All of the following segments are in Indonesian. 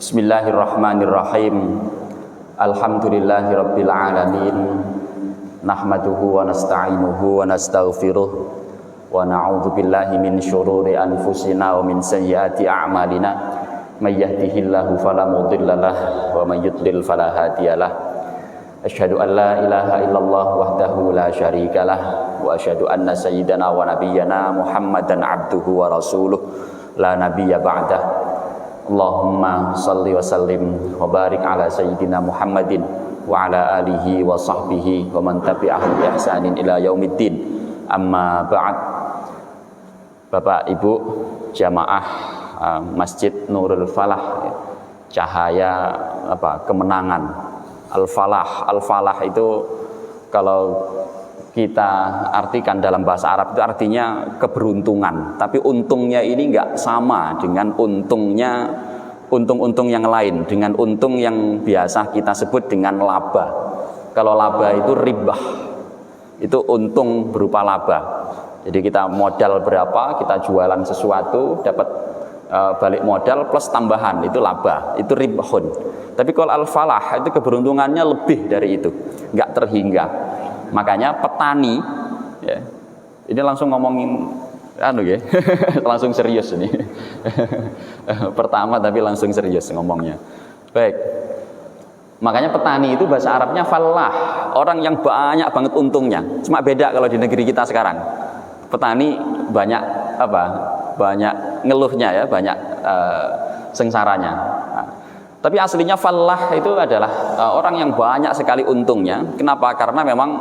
Bismillahirrahmanirrahim. Alhamdulillahirabbil alamin. Nahmaduhu wa nasta'inuhu wa nastaghfiruh wa na'udzu billahi min syururi anfusina wa min sayyiati a'malina. May yahdihillahu fala mudhillalah wa may yudlil fala hadiyalah. Asyhadu an la ilaha illallah wahdahu la syarikalah wa asyhadu anna sayyidana wa nabiyyana Muhammadan abduhu wa rasuluh la nabiyya ba'dah. Allahumma salli wa sallim wa barik ala sayyidina Muhammadin wa ala alihi wa sahbihi wa man tabi'ahum bi ihsanin ila yaumiddin. Amma ba'd. Bapak Ibu jamaah Masjid Nurul Falah, cahaya kemenangan. Al-Falah itu kalau kita artikan dalam bahasa Arab itu artinya keberuntungan, tapi untungnya ini enggak sama dengan untung-untung yang lain, dengan untung yang biasa kita sebut dengan laba. Kalau laba itu ribah, itu untung berupa laba. Jadi kita modal berapa, kita jualan sesuatu, dapat balik modal plus tambahan, itu laba, itu ribahun. Tapi kalau al-falah itu keberuntungannya lebih dari itu, enggak terhingga. Makanya petani, ya, ini langsung ngomongin, langsung serius ini. Pertama tapi langsung serius ngomongnya. Baik, makanya petani itu bahasa Arabnya falah, orang yang banyak banget untungnya. Cuma beda kalau di negeri kita sekarang. Petani banyak banyak ngeluhnya ya, banyak sengsaranya. Tapi aslinya fallah itu adalah orang yang banyak sekali untungnya. Kenapa? Karena memang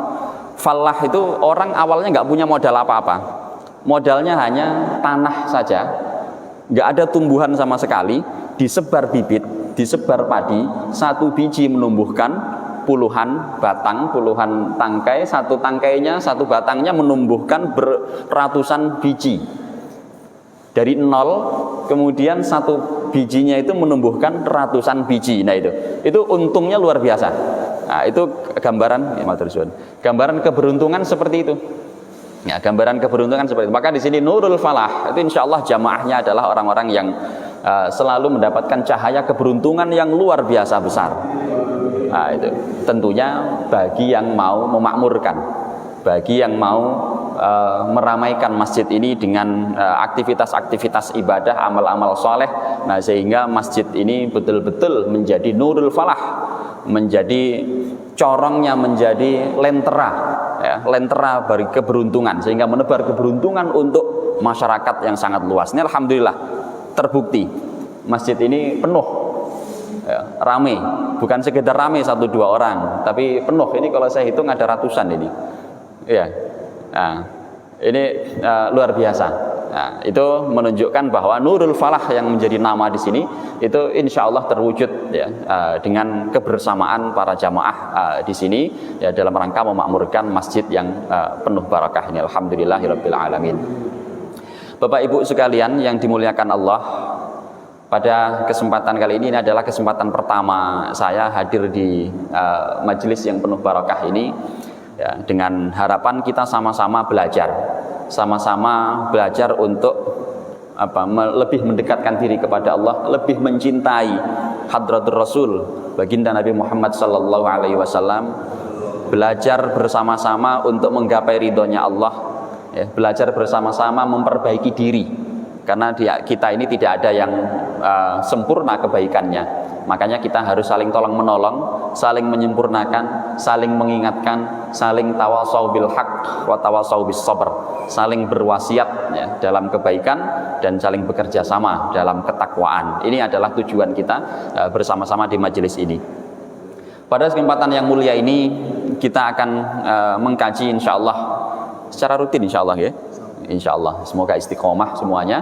fallah itu orang awalnya nggak punya modal apa-apa. Modalnya hanya tanah saja, nggak ada tumbuhan sama sekali. Disebar bibit, disebar padi, satu biji menumbuhkan puluhan batang, puluhan tangkai. Satu tangkainya, satu batangnya menumbuhkan beratusan biji. Dari nol, kemudian satu bijinya itu menumbuhkan ratusan biji. Nah itu untungnya luar biasa. Nah itu gambaran, gambaran keberuntungan seperti itu. Ya, gambaran keberuntungan seperti itu. Maka di sini Nurul Falah itu insya Allah jamaahnya adalah orang-orang yang selalu mendapatkan cahaya keberuntungan yang luar biasa besar. Nah itu tentunya bagi yang mau memakmurkan, bagi yang mau meramaikan masjid ini dengan aktivitas-aktivitas ibadah, amal-amal soleh. Nah sehingga masjid ini betul-betul menjadi Nurul Falah, menjadi corongnya, menjadi lentera, ya, lentera bagi keberuntungan, sehingga menebar keberuntungan untuk masyarakat yang sangat luas. Ini alhamdulillah terbukti masjid ini penuh, ya, rame, bukan sekedar rame 1-2 orang, tapi penuh. Ini kalau saya hitung ada ratusan ini, ya. Nah, ini luar biasa. Nah, itu menunjukkan bahwa Nurul Falah yang menjadi nama di sini itu insya Allah terwujud ya, dengan kebersamaan para jamaah di sini ya, dalam rangka memakmurkan masjid yang penuh barakah ini. Alhamdulillahirabbil alamin. Bapak Ibu sekalian yang dimuliakan Allah, pada kesempatan kali ini adalah kesempatan pertama saya hadir di majelis yang penuh barakah ini. Ya, dengan harapan kita sama-sama belajar untuk lebih mendekatkan diri kepada Allah, lebih mencintai Hadratur Rasul, baginda Nabi Muhammad sallallahu alaihi wasallam, belajar bersama-sama untuk menggapai ridhonya Allah, ya, belajar bersama-sama memperbaiki diri, karena kita ini tidak ada yang sempurna kebaikannya. Makanya kita harus saling tolong menolong, saling menyempurnakan, saling mengingatkan, saling tawasau bil haq wa tawasau bis sabr, saling berwasiat ya, dalam kebaikan dan saling bekerja sama dalam ketakwaan. Ini adalah tujuan kita bersama-sama di majelis ini. Pada kesempatan yang mulia ini kita akan mengkaji insyaallah secara rutin insyaallah ya. Insyaallah semoga istiqomah semuanya.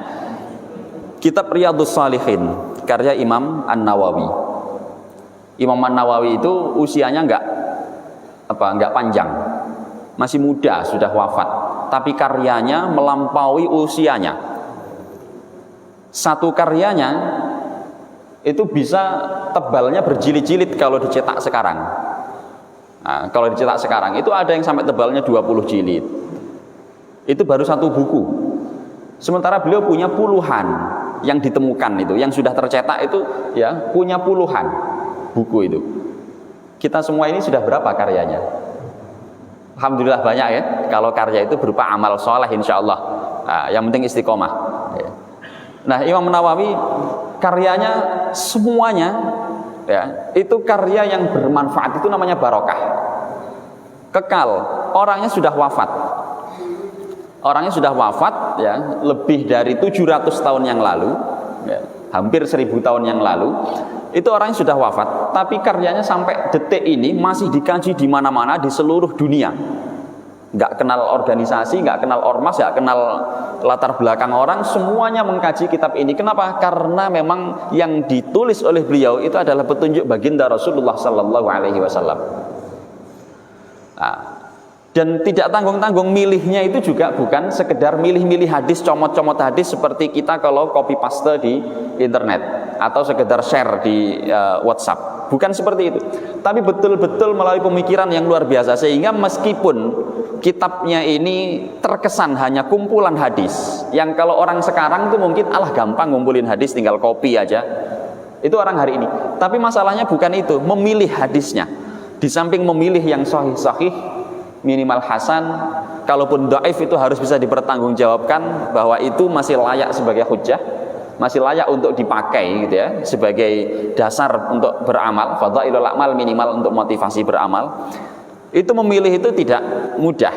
Kitab Riyadhus Shalihin karya Imam An-Nawawi. Imam An-Nawawi itu usianya enggak panjang. Masih muda, sudah wafat, tapi karyanya melampaui usianya. Satu karyanya itu bisa tebalnya berjilid-jilid kalau dicetak sekarang. Nah, kalau dicetak sekarang itu ada yang sampai tebalnya 20 jilid. Itu baru satu buku. Sementara beliau punya puluhan. yang ditemukan itu, yang sudah tercetak itu ya punya puluhan buku itu. Kita semua ini sudah berapa karyanya? Alhamdulillah banyak ya. Kalau karya itu berupa amal soleh insya Allah. Nah, yang penting istiqomah. Nah, Imam Nawawi karyanya semuanya ya itu karya yang bermanfaat, itu namanya barokah. Kekal. Orangnya sudah wafat. Orangnya sudah wafat ya lebih dari 700 tahun yang lalu ya, hampir 1000 tahun yang lalu. Itu orangnya sudah wafat, tapi karyanya sampai detik ini masih dikaji di mana-mana di seluruh dunia. Nggak kenal organisasi, nggak kenal ormas, nggak kenal latar belakang orang, semuanya mengkaji kitab ini. Kenapa? Karena memang yang ditulis oleh beliau itu adalah petunjuk baginda Rasulullah Sallallahu Alaihi Wasallam. Nah, dan tidak tanggung-tanggung milihnya itu juga bukan sekedar milih-milih hadis, comot-comot hadis seperti kita kalau copy paste di internet atau sekedar share di WhatsApp. Bukan seperti itu. Tapi betul-betul melalui pemikiran yang luar biasa, sehingga meskipun kitabnya ini terkesan hanya kumpulan hadis yang kalau orang sekarang itu mungkin gampang ngumpulin hadis tinggal copy aja. Itu orang hari ini. Tapi masalahnya bukan itu, memilih hadisnya. Di samping memilih yang sahih-sahih, minimal hasan, kalaupun dhaif itu harus bisa dipertanggungjawabkan bahwa itu masih layak sebagai hujjah, masih layak untuk dipakai gitu ya, sebagai dasar untuk beramal, fadhailul a'mal, minimal untuk motivasi beramal. Itu memilih itu tidak mudah.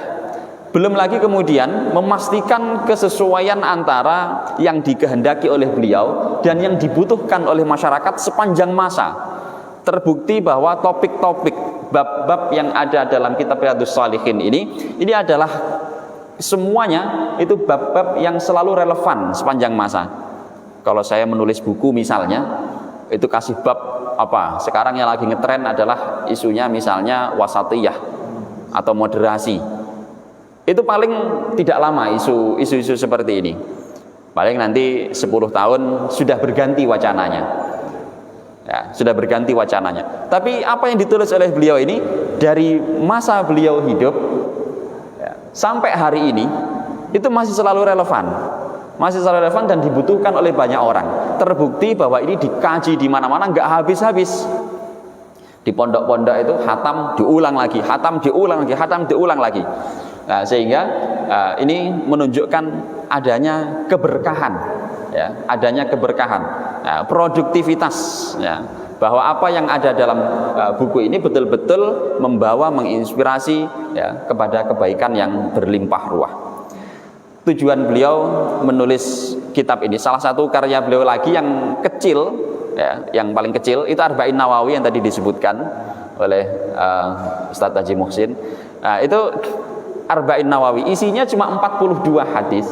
Belum lagi kemudian memastikan kesesuaian antara yang dikehendaki oleh beliau dan yang dibutuhkan oleh masyarakat sepanjang masa. Terbukti bahwa topik-topik bab-bab yang ada dalam kitab Riyadhus Shalihin ini adalah semuanya itu bab-bab yang selalu relevan sepanjang masa. Kalau saya menulis buku misalnya, itu kasih bab apa? Sekarang yang lagi ngetren adalah isunya misalnya wasatiyah atau moderasi. Itu paling tidak lama isu-isu seperti ini. Paling nanti 10 tahun sudah berganti wacananya. Ya, sudah berganti wacananya. Tapi apa yang ditulis oleh beliau ini dari masa beliau hidup ya, sampai hari ini itu masih selalu relevan. Masih selalu relevan dan dibutuhkan oleh banyak orang. Terbukti bahwa ini dikaji di mana-mana nggak habis-habis. Di pondok-pondok itu khatam diulang lagi, khatam diulang lagi, khatam diulang lagi. Nah, sehingga ini menunjukkan adanya keberkahan, ya, adanya keberkahan, ya, produktivitas, ya, bahwa apa yang ada dalam buku ini betul-betul membawa, menginspirasi ya, kepada kebaikan yang berlimpah ruah. Tujuan beliau menulis kitab ini, salah satu karya beliau lagi yang kecil, ya, yang paling kecil itu Arba'in Nawawi yang tadi disebutkan oleh Ustadz Haji Muhsin. Nah, itu Arba'in Nawawi isinya cuma 42 hadis,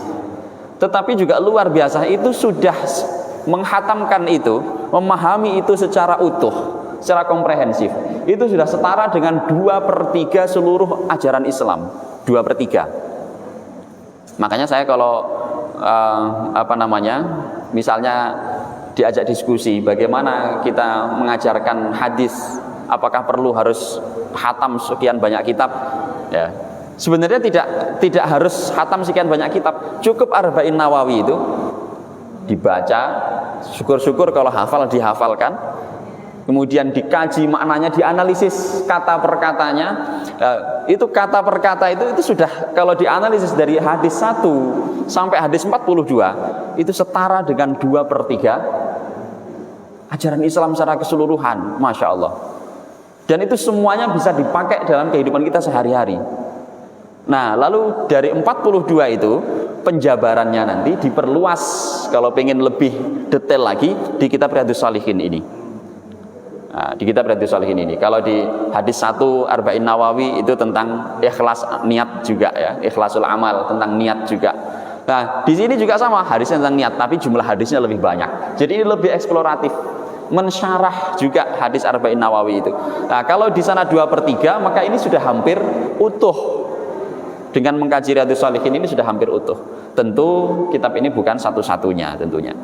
tetapi juga luar biasa, itu sudah menghatamkan itu, memahami itu secara utuh, secara komprehensif. Itu sudah setara dengan 2/3 seluruh ajaran Islam, 2/3. Makanya saya kalau misalnya diajak diskusi bagaimana kita mengajarkan hadis, apakah perlu harus khatam sekian banyak kitab, ya. Sebenarnya tidak harus khatam sekian banyak kitab, cukup Arba'in Nawawi itu dibaca, syukur-syukur kalau hafal dihafalkan, kemudian dikaji maknanya, dianalisis kata per katanya. Itu kata per kata itu sudah kalau dianalisis dari hadis 1 sampai hadis 42 itu setara dengan 2/3 ajaran Islam secara keseluruhan, Masya Allah. Dan itu semuanya bisa dipakai dalam kehidupan kita sehari-hari. Nah, lalu dari 42 itu penjabarannya nanti diperluas kalau pengen lebih detail lagi di kitab Riyadhus Shalihin ini. Nah, di kitab Riyadhus Shalihin ini, kalau di hadis 1 Arba'in Nawawi itu tentang ikhlas niat juga ya, ikhlasul amal, tentang niat juga. Nah, di sini juga sama, hadisnya tentang niat, tapi jumlah hadisnya lebih banyak. Jadi ini lebih eksploratif, mensyarah juga hadis Arba'in Nawawi itu. Nah, kalau di sana 2/3, maka ini sudah hampir utuh. Dengan mengkaji Riyadhus Shalihin ini sudah hampir utuh. Tentu kitab ini bukan satu-satunya tentunya.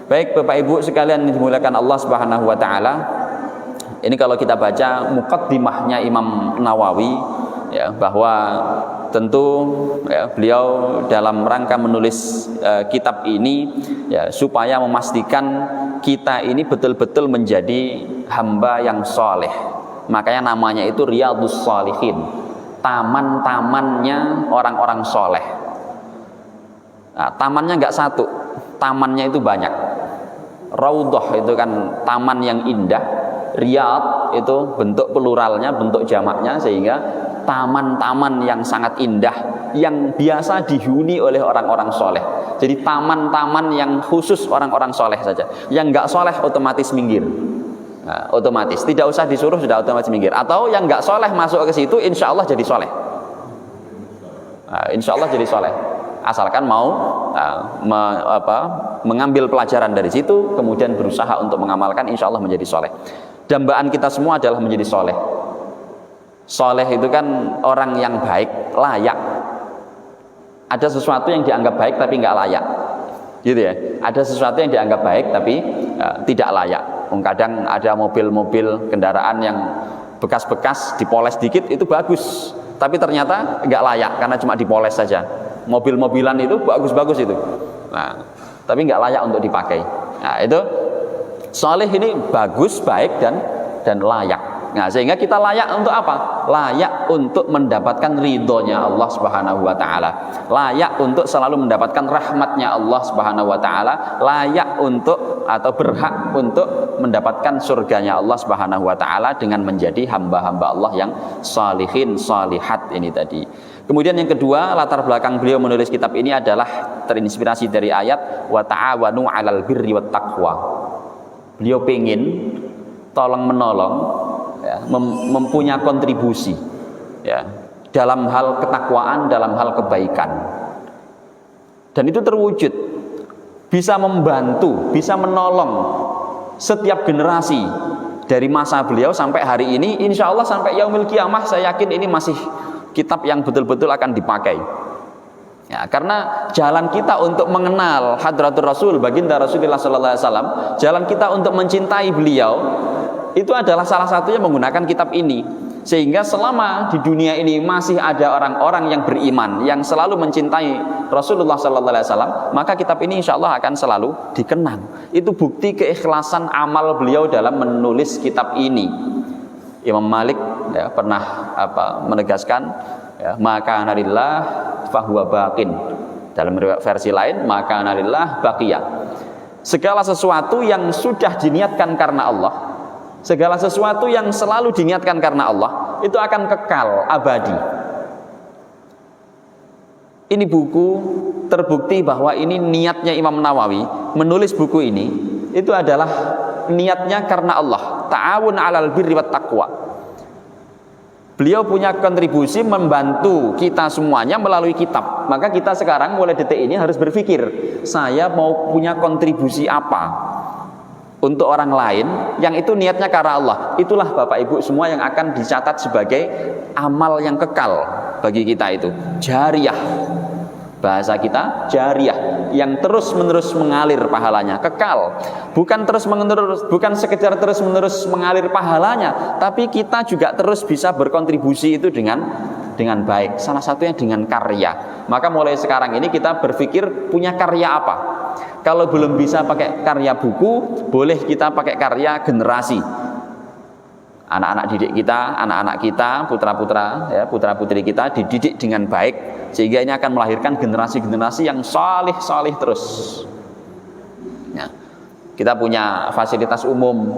Baik Bapak Ibu sekalian yang dimuliakan Allah Subhanahu wa taala. Ini kalau kita baca muqaddimahnya Imam Nawawi ya, bahwa tentu ya, beliau dalam rangka menulis kitab ini ya, supaya memastikan kita ini betul-betul menjadi hamba yang soleh. Makanya namanya itu Riyadhus Shalihin, taman-tamannya orang-orang soleh. Nah, tamannya nggak satu, tamannya itu banyak. Raudhah itu kan taman yang indah, Riyadh itu bentuk pluralnya, bentuk jamaknya, sehingga taman-taman yang sangat indah yang biasa dihuni oleh orang-orang soleh. Jadi taman-taman yang khusus orang-orang soleh saja. Yang nggak soleh otomatis minggir. Nah, otomatis tidak usah disuruh sudah otomatis minggir. Atau yang nggak soleh masuk ke situ, insya Allah jadi soleh. Nah, insya Allah jadi soleh. Asalkan mau mengambil pelajaran dari situ, kemudian berusaha untuk mengamalkan, insya Allah menjadi soleh. Dambaan kita semua adalah menjadi soleh. Soleh itu kan orang yang baik, layak. Ada sesuatu yang dianggap baik tapi nggak layak, gitu ya. Ada sesuatu yang dianggap baik tapi tidak layak. Kadang ada mobil-mobil kendaraan yang bekas-bekas dipoles dikit itu bagus, tapi ternyata nggak layak karena cuma dipoles saja. Mobil-mobilan itu bagus-bagus itu, nah, tapi nggak layak untuk dipakai. Nah, itu soleh ini bagus, baik dan layak. Nah, sehingga kita layak untuk apa? Layak untuk mendapatkan ridhonya Allah Subhanahu wa taala. Layak untuk selalu mendapatkan rahmatnya Allah Subhanahu wa taala. Layak untuk atau berhak untuk mendapatkan surganya Allah Subhanahu wa taala dengan menjadi hamba-hamba Allah yang salihin, salihat ini tadi. Kemudian yang kedua, latar belakang beliau menulis kitab ini adalah terinspirasi dari ayat wa ta'awanu 'alal birri wat taqwa. Beliau pengen tolong menolong ya, mempunyai kontribusi ya, dalam hal ketakwaan, dalam hal kebaikan, dan itu terwujud, bisa membantu, bisa menolong setiap generasi dari masa beliau sampai hari ini, insya Allah sampai yaumil qiyamah. Saya yakin ini masih kitab yang betul-betul akan dipakai ya, karena jalan kita untuk mengenal Hadratur Rasul, baginda Rasulullah SAW, jalan kita untuk mencintai beliau itu adalah salah satunya menggunakan kitab ini. Sehingga selama di dunia ini masih ada orang-orang yang beriman, yang selalu mencintai Rasulullah SAW, maka kitab ini insya Allah akan selalu dikenang. Itu bukti keikhlasan amal beliau dalam menulis kitab ini. Imam Malik ya, pernah menegaskan ya, maka analillah fahuwa baqin. Dalam versi lain maka analillah baqiyah. Segala sesuatu yang sudah diniatkan karena Allah, segala sesuatu yang selalu diniatkan karena Allah, itu akan kekal abadi. Ini buku terbukti bahwa ini niatnya Imam Nawawi menulis buku ini, itu adalah niatnya karena Allah. Ta'awun 'alal birri wat taqwa. Beliau punya kontribusi membantu kita semuanya melalui kitab. Maka kita sekarang mulai detik ini harus berpikir, saya mau punya kontribusi apa untuk orang lain yang itu niatnya karena Allah. Itulah Bapak Ibu semua yang akan dicatat sebagai amal yang kekal bagi kita, itu jariyah. Bahasa kita jariyah, yang terus-menerus mengalir pahalanya, kekal. Bukan terus-menerus, bukan sekedar terus-menerus mengalir pahalanya, tapi kita juga terus bisa berkontribusi itu dengan baik. Salah satunya dengan karya. Maka mulai sekarang ini kita berpikir punya karya apa? Kalau belum bisa pakai karya buku, boleh kita pakai karya generasi. Anak-anak didik kita, anak-anak kita, putra-putra ya, putra-putri kita dididik dengan baik, sehingga ini akan melahirkan generasi-generasi yang salih-salih terus ya. Kita punya fasilitas umum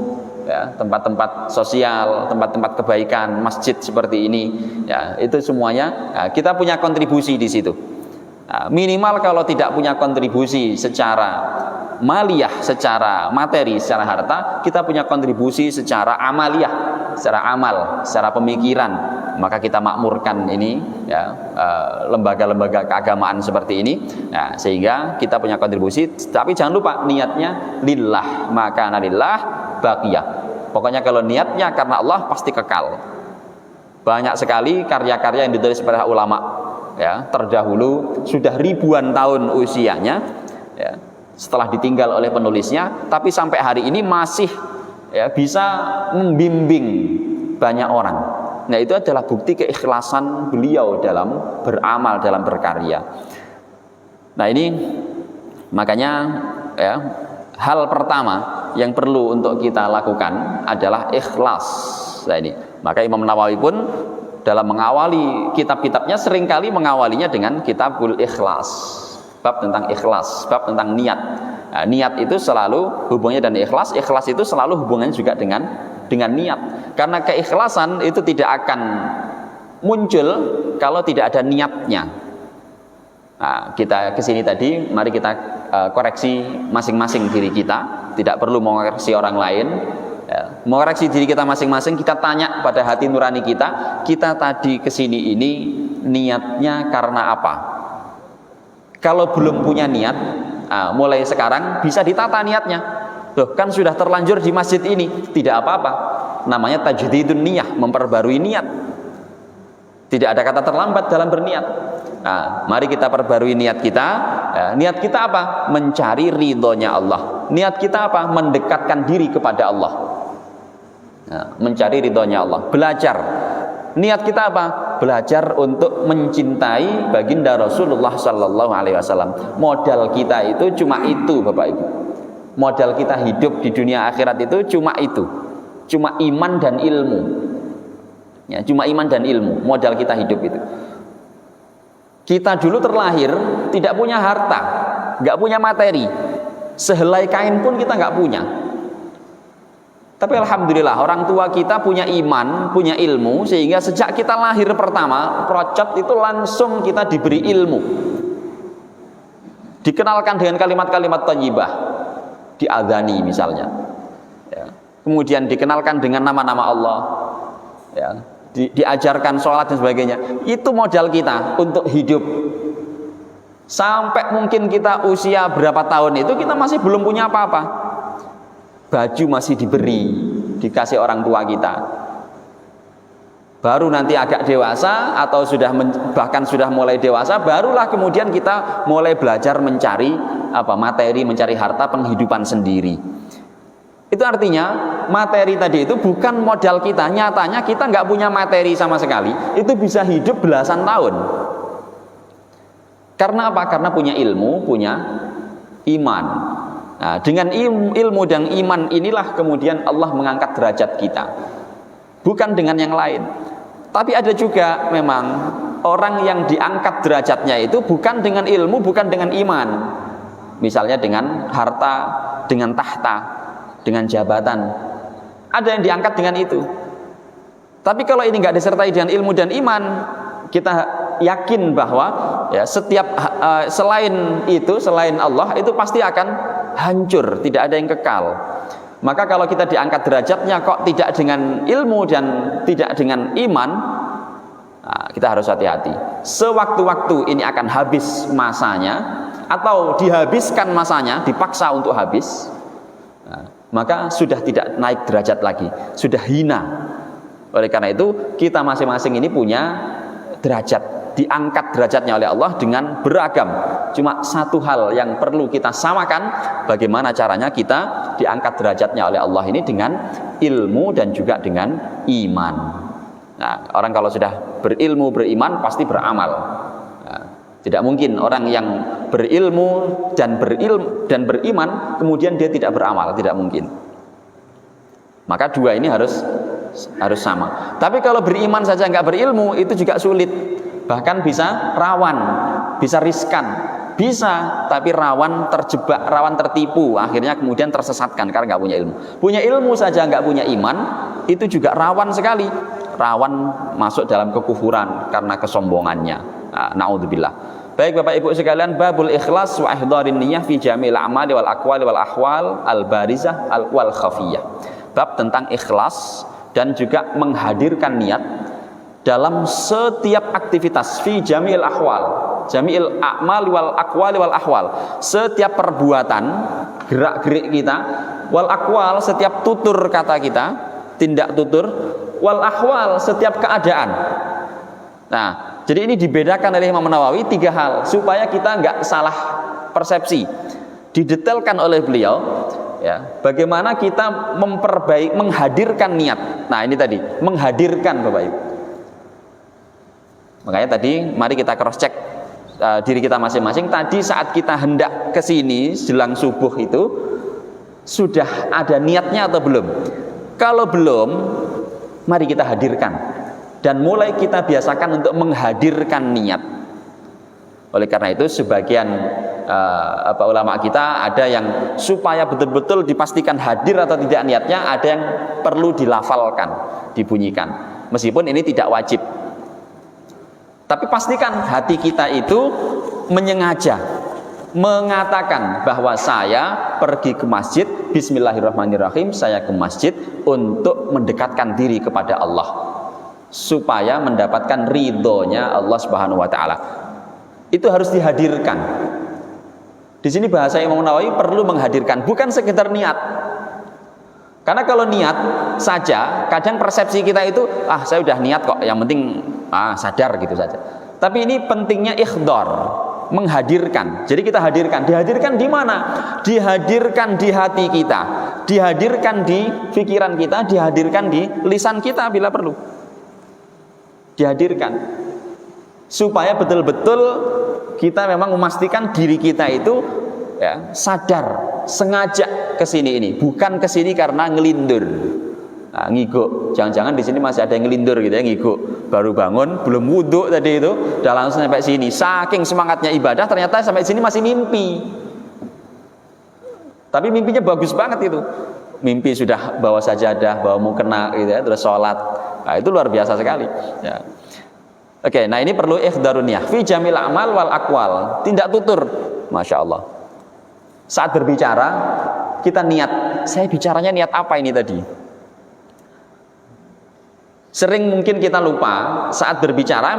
ya, tempat-tempat sosial, tempat-tempat kebaikan, masjid seperti ini ya, itu semuanya ya, kita punya kontribusi di situ. Nah, minimal kalau tidak punya kontribusi secara maliyah, secara materi, secara harta, kita punya kontribusi secara amaliyah, secara amal, secara pemikiran. Maka kita makmurkan ini ya, lembaga-lembaga keagamaan seperti ini. Nah, sehingga kita punya kontribusi, tapi jangan lupa niatnya lillah, maka lillah baqiyah. Pokoknya kalau niatnya karena Allah pasti kekal. Banyak sekali karya-karya yang ditulis para ulama ya, terdahulu sudah ribuan tahun usianya ya, setelah ditinggal oleh penulisnya, tapi sampai hari ini masih ya, bisa membimbing banyak orang. Nah, itu adalah bukti keikhlasan beliau dalam beramal, dalam berkarya. Nah, ini makanya ya, hal pertama yang perlu untuk kita lakukan adalah ikhlas. Nah, ini maka Imam Nawawi pun dalam mengawali kitab-kitabnya seringkali mengawalinya dengan Kitabul Ikhlas, bab tentang ikhlas, bab tentang niat. Nah, niat itu selalu hubungannya dan ikhlas, ikhlas itu selalu hubungannya juga dengan niat. Karena keikhlasan itu tidak akan muncul kalau tidak ada niatnya. Nah, kita kesini tadi, mari kita koreksi masing-masing diri kita, tidak perlu mengoreksi orang lain. Ya, mengoreksi diri kita masing-masing, kita tanya pada hati nurani kita tadi kesini ini niatnya karena apa? Kalau belum punya niat, mulai sekarang bisa ditata niatnya. Loh, kan sudah terlanjur di masjid ini, tidak apa-apa. Namanya tajdidun niyah, memperbarui niat. Tidak ada kata terlambat dalam berniat. Nah, mari kita perbarui niat kita. Niat kita apa? Mencari ridhonya Allah. Niat kita apa? Mendekatkan diri kepada Allah. Mencari ridhonya Allah. Belajar. Niat kita apa? Belajar untuk mencintai baginda Rasulullah Sallallahu Alaihi Wasallam. Modal kita itu cuma itu, Bapak Ibu. Modal kita hidup di dunia akhirat itu cuma itu, cuma iman dan ilmu. Ya, cuma iman dan ilmu. Modal kita hidup itu. Kita dulu terlahir tidak punya harta, nggak punya materi, sehelai kain pun kita nggak punya. Tapi alhamdulillah orang tua kita punya iman, punya ilmu, sehingga sejak kita lahir pertama, procot itu langsung kita diberi ilmu. Dikenalkan dengan kalimat-kalimat thayyibah, diadzani misalnya. Ya. Kemudian dikenalkan dengan nama-nama Allah. Ya. Diajarkan sholat dan sebagainya. Itu modal kita untuk hidup. Sampai mungkin kita usia berapa tahun itu kita masih belum punya apa-apa. Baju masih diberi, dikasih orang tua kita. Baru nanti agak dewasa atau bahkan sudah mulai dewasa, barulah kemudian kita mulai belajar mencari materi, mencari harta penghidupan sendiri. Itu artinya materi tadi itu bukan modal kita. Nyatanya kita nggak punya materi sama sekali. Itu bisa hidup belasan tahun. Karena apa? Karena punya ilmu, punya iman. Nah, dengan ilmu dan iman inilah kemudian Allah mengangkat derajat kita, bukan dengan yang lain. Tapi ada juga memang orang yang diangkat derajatnya itu bukan dengan ilmu, bukan dengan iman. Misalnya dengan harta, dengan tahta, dengan jabatan. Ada yang diangkat dengan itu. Tapi kalau ini nggak disertai dengan ilmu dan iman, kita yakin bahwa ya setiap selain itu, selain Allah itu pasti akan hancur, tidak ada yang kekal. Maka kalau kita diangkat derajatnya kok tidak dengan ilmu dan tidak dengan iman, kita harus hati-hati. Sewaktu-waktu ini akan habis masanya atau dihabiskan masanya, dipaksa untuk habis, maka sudah tidak naik derajat lagi, sudah hina. Oleh karena itu kita masing-masing ini punya derajat, diangkat derajatnya oleh Allah dengan beragam. Cuma satu hal yang perlu kita samakan, bagaimana caranya kita diangkat derajatnya oleh Allah ini dengan ilmu dan juga dengan iman. Nah, orang kalau sudah berilmu, beriman pasti beramal. Nah, tidak mungkin orang yang berilmu dan beriman kemudian dia tidak beramal, tidak mungkin. Maka dua ini harus sama. Tapi kalau beriman saja nggak berilmu itu juga sulit. Bahkan bisa rawan, bisa riskan, bisa tapi rawan terjebak, rawan tertipu, akhirnya kemudian tersesatkan karena nggak punya ilmu. Punya ilmu saja nggak punya iman, itu juga rawan sekali, rawan masuk dalam kekufuran karena kesombongannya. Naudzubillah. Baik Bapak Ibu sekalian, babul ikhlas wa ihdharin niyyah fi jamil a'mali wal aqwali wal ahwal al barizah wal khafiyah. Bab tentang ikhlas dan juga menghadirkan niat dalam setiap aktivitas, fi jamil ahwal, jamil a'mal wal aqwali wal ahwal, setiap perbuatan, gerak-gerik kita, wal aqwal, setiap tutur kata kita, tindak tutur, wal ahwal, setiap keadaan. Nah, jadi ini dibedakan oleh Imam Nawawi tiga hal supaya kita nggak salah persepsi. Didetailkan oleh beliau ya, bagaimana kita menghadirkan niat. Nah, ini tadi, menghadirkan Bapak Ibu. Makanya tadi mari kita cross check diri kita masing-masing. Tadi saat kita hendak ke sini jelang subuh itu sudah ada niatnya atau belum? Kalau belum, mari kita hadirkan dan mulai kita biasakan untuk menghadirkan niat. Oleh karena itu sebagian ulama kita ada yang supaya betul-betul dipastikan hadir atau tidak niatnya, ada yang perlu dilafalkan, dibunyikan. Meskipun ini tidak wajib. Tapi pastikan hati kita itu menyengaja mengatakan bahwa saya pergi ke masjid, bismillahirrahmanirrahim, saya ke masjid untuk mendekatkan diri kepada Allah supaya mendapatkan ridhonya Allah Subhanahu wa taala. Itu harus dihadirkan. Di sini bahasa Imam Nawawi perlu menghadirkan, bukan sekedar niat. Karena kalau niat saja, kadang persepsi kita itu, saya udah niat kok, yang penting sadar gitu saja. Tapi ini pentingnya ikhdar, menghadirkan. Jadi kita hadirkan. Dihadirkan di mana? Dihadirkan di hati kita, dihadirkan di pikiran kita, dihadirkan di lisan kita bila perlu. Dihadirkan supaya betul-betul kita memang memastikan diri kita itu ya, sadar, sengaja ke sini ini, bukan ke sini karena ngelindur. Ngiguk. Jangan-jangan di sini masih ada yang ngelindur gitu ya, ngiguk. Baru bangun, belum wudhu tadi itu, udah langsung sampai sini. Saking semangatnya ibadah, ternyata sampai sini masih mimpi. Tapi mimpinya bagus banget itu. Mimpi sudah bawa sajadah, bawa mukena gitu ya, terus sholat. Nah, itu luar biasa sekali. Ya. Oke, nah ini perlu ikhdarun niyah fi jamil amal wal aqwal, tindak tutur. Masya Allah. Saat berbicara kita niat, saya bicaranya niat apa ini tadi? Sering mungkin kita lupa saat berbicara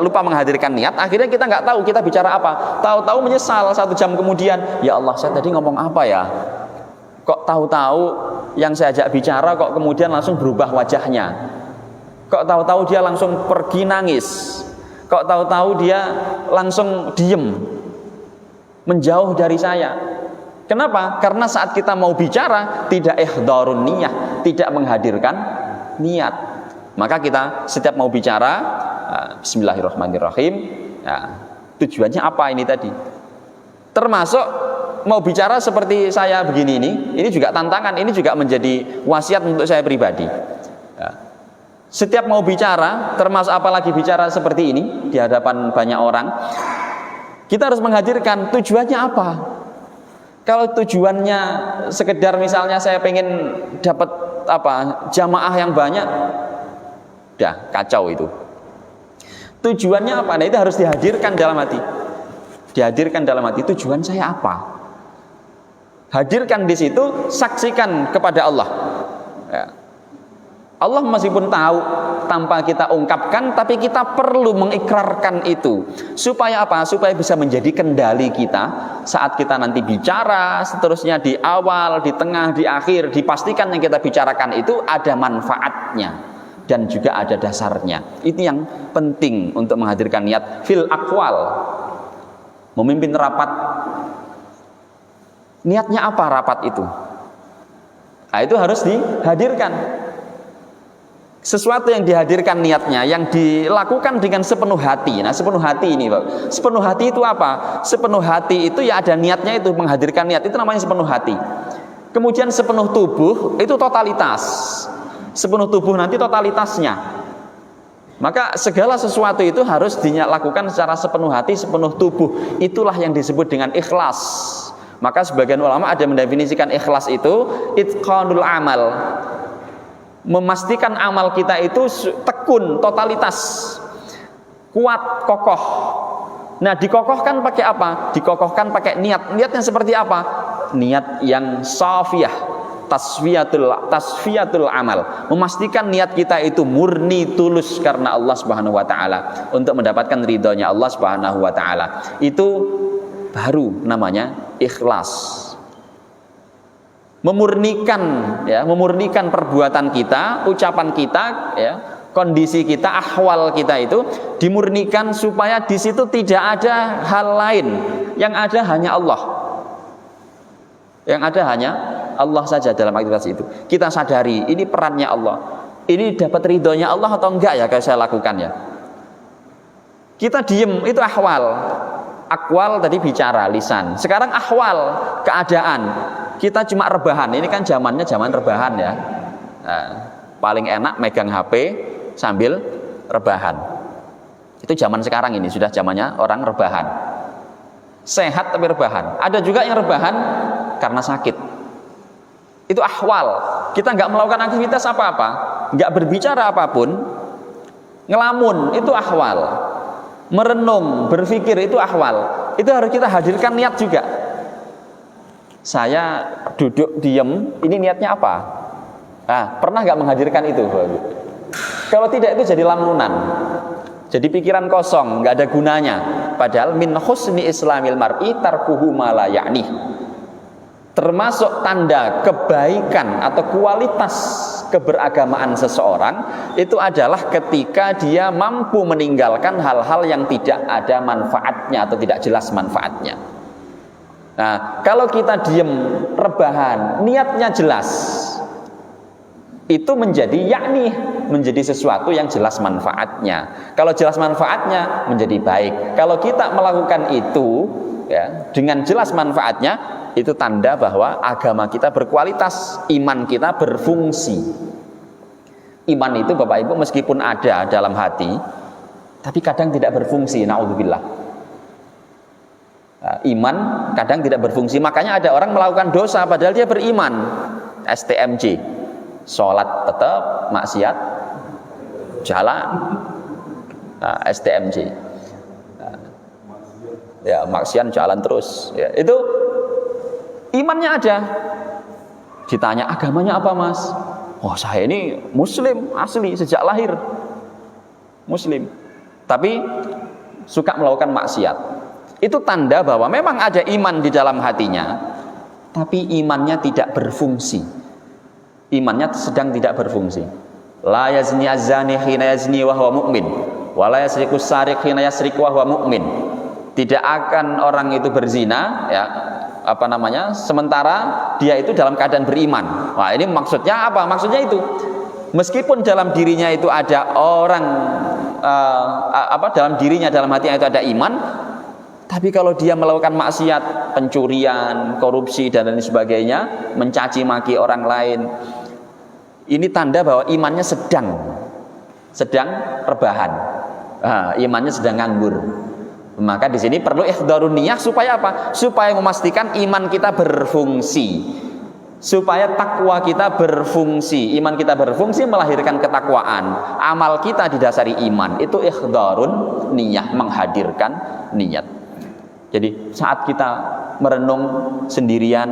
lupa menghadirkan niat, akhirnya kita nggak tahu kita bicara apa. Tahu-tahu menyesal 1 jam kemudian, ya Allah saya tadi ngomong apa ya? Kok tahu-tahu yang saya ajak bicara kok kemudian langsung berubah wajahnya? Kok tahu-tahu dia langsung pergi nangis? Kok tahu-tahu dia langsung diem, menjauh dari saya? Kenapa? Karena saat kita mau bicara tidak ihdharun niyah, tidak menghadirkan niat. Maka kita setiap mau bicara bismillahirrahmanirrahim, tujuannya apa ini tadi? Termasuk mau bicara seperti saya begini ini juga tantangan, ini juga menjadi wasiat untuk saya pribadi. Setiap mau bicara, termasuk apalagi bicara seperti ini di hadapan banyak orang, kita harus menghadirkan tujuannya apa. Kalau tujuannya sekedar misalnya saya pengen dapat jamaah yang banyak, udah kacau itu. Tujuannya apa? Nah, itu harus dihadirkan dalam hati. Dihadirkan dalam hati, tujuan saya apa? Hadirkan di situ, saksikan kepada Allah. Ya. Allah meskipun tahu tanpa kita ungkapkan, tapi kita perlu mengikrarkan itu. Supaya apa? Supaya bisa menjadi kendali kita saat kita nanti bicara, seterusnya di awal, di tengah, di akhir, dipastikan yang kita bicarakan itu ada manfaatnya dan juga ada dasarnya. Itu yang penting untuk menghadirkan niat fil aqwal. Memimpin rapat, niatnya apa rapat itu? Nah, itu harus dihadirkan. Sesuatu yang dihadirkan niatnya, yang dilakukan dengan sepenuh hati. Nah, sepenuh hati ini, Pak. Sepenuh hati itu apa? Sepenuh hati itu ya ada niatnya itu, menghadirkan niat itu namanya sepenuh hati. Kemudian sepenuh tubuh itu totalitas. Sepenuh tubuh nanti totalitasnya. Maka segala sesuatu itu harus dilakukan secara sepenuh hati, sepenuh tubuh. Itulah yang disebut dengan ikhlas. Maka sebagian ulama ada mendefinisikan ikhlas itu itqanul amal. Memastikan amal kita itu tekun, totalitas, kuat, kokoh. Nah, dikokohkan pakai apa? Dikokohkan pakai niat. Niatnya seperti apa? Niat yang safiyah, tasfiyatul amal. Memastikan niat kita itu murni, tulus karena Allah Subhanahu wa taala, untuk mendapatkan ridhonya Allah Subhanahu wa taala. Itu baru namanya ikhlas. Memurnikan perbuatan kita, ucapan kita, ya, kondisi kita, ahwal kita itu dimurnikan supaya di situ tidak ada hal lain, yang ada hanya Allah, yang ada hanya Allah saja dalam aktivitas itu. Kita sadari ini perannya Allah. Ini dapat ridhonya Allah atau enggak ya kalau saya lakukan ya. Kita diem itu ahwal. Akwal tadi bicara lisan. Sekarang ahwal keadaan. Kita cuma rebahan. Ini kan zamannya zaman rebahan ya. Nah, paling enak megang HP sambil rebahan. Itu zaman sekarang ini sudah zamannya orang rebahan. Sehat tapi rebahan. Ada juga yang rebahan karena sakit. Itu ahwal. Kita nggak melakukan aktivitas apa-apa, nggak berbicara apapun, ngelamun itu ahwal. Merenung, berpikir itu ahwal. Itu harus kita hadirkan niat juga. Saya duduk diem, ini niatnya apa? Nah, pernah nggak menghadirkan itu? Kalau tidak itu jadi lamunan. Jadi pikiran kosong, nggak ada gunanya. Padahal min husni islamil mar'i tarkuhu ma la ya'ni. Termasuk tanda kebaikan atau kualitas keberagamaan seseorang itu adalah ketika dia mampu meninggalkan hal-hal yang tidak ada manfaatnya atau tidak jelas manfaatnya. Nah, kalau kita diem rebahan, niatnya jelas, itu menjadi yakni, menjadi sesuatu yang jelas manfaatnya. Kalau jelas manfaatnya menjadi baik. Kalau kita melakukan itu ya, dengan jelas manfaatnya, itu tanda bahwa agama kita berkualitas, iman kita berfungsi. Iman itu Bapak Ibu meskipun ada dalam hati, tapi kadang tidak berfungsi, naudzubillah. Iman kadang tidak berfungsi, makanya ada orang melakukan dosa padahal dia beriman. STMJ, sholat tetap, maksiat jalan. STMJ, ya maksiat jalan terus. Ya, itu imannya ada. Ditanya agamanya apa mas? Oh saya ini muslim asli sejak lahir, muslim. Tapi suka melakukan maksiat. Itu tanda bahwa memang ada iman di dalam hatinya, tapi imannya tidak berfungsi. Imannya sedang tidak berfungsi. La yazni azani hina yazni wa huwa mu'min, wa la yasriku sariq hina yasriku wa huwa mu'min. Tidak akan orang itu berzina ya, sementara dia itu dalam keadaan beriman. Wah, ini maksudnya apa? Maksudnya itu meskipun dalam dirinya itu ada orang dalam dirinya, dalam hatinya itu ada iman, tapi kalau dia melakukan maksiat, pencurian, korupsi dan lain sebagainya, mencaci maki orang lain, ini tanda bahwa imannya sedang rebahan. Imannya sedang nganggur. Maka di sini perlu ihdarun niyah supaya apa? Supaya memastikan iman kita berfungsi, supaya takwa kita berfungsi. Iman kita berfungsi melahirkan ketakwaan. Amal kita didasari iman. Itu ihdarun niyah, menghadirkan niat. Jadi saat kita merenung sendirian,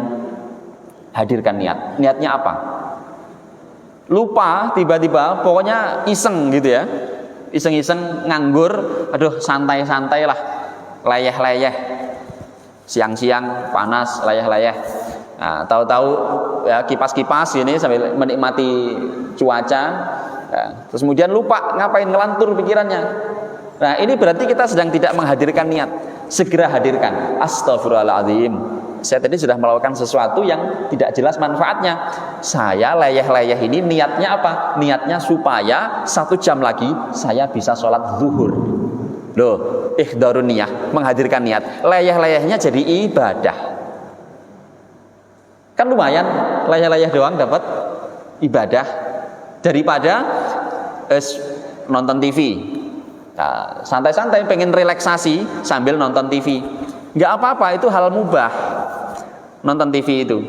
hadirkan niat. Niatnya apa? Lupa tiba-tiba, pokoknya iseng gitu ya. Iseng-iseng nganggur, aduh santai-santai lah, leyeh-leyeh, siang-siang panas, leyeh-leyeh. Nah, tahu-tahu ya kipas-kipas ini sambil menikmati cuaca, ya. Terus kemudian lupa ngapain, ngelantur pikirannya. Nah ini berarti kita sedang tidak menghadirkan niat. Segera hadirkan. Astaghfirullahaladzim, saya tadi sudah melakukan sesuatu yang tidak jelas manfaatnya. Saya leyeh-leyeh ini niatnya apa? Niatnya supaya 1 jam lagi saya bisa sholat zuhur. Loh, ihdarun niyah, menghadirkan niat. Leyeh-leyehnya jadi ibadah. Kan lumayan, leyeh-leyeh doang dapat ibadah daripada nonton TV. Nah, santai-santai pengen relaksasi sambil nonton TV. Nggak apa-apa, itu hal mubah. Nonton TV itu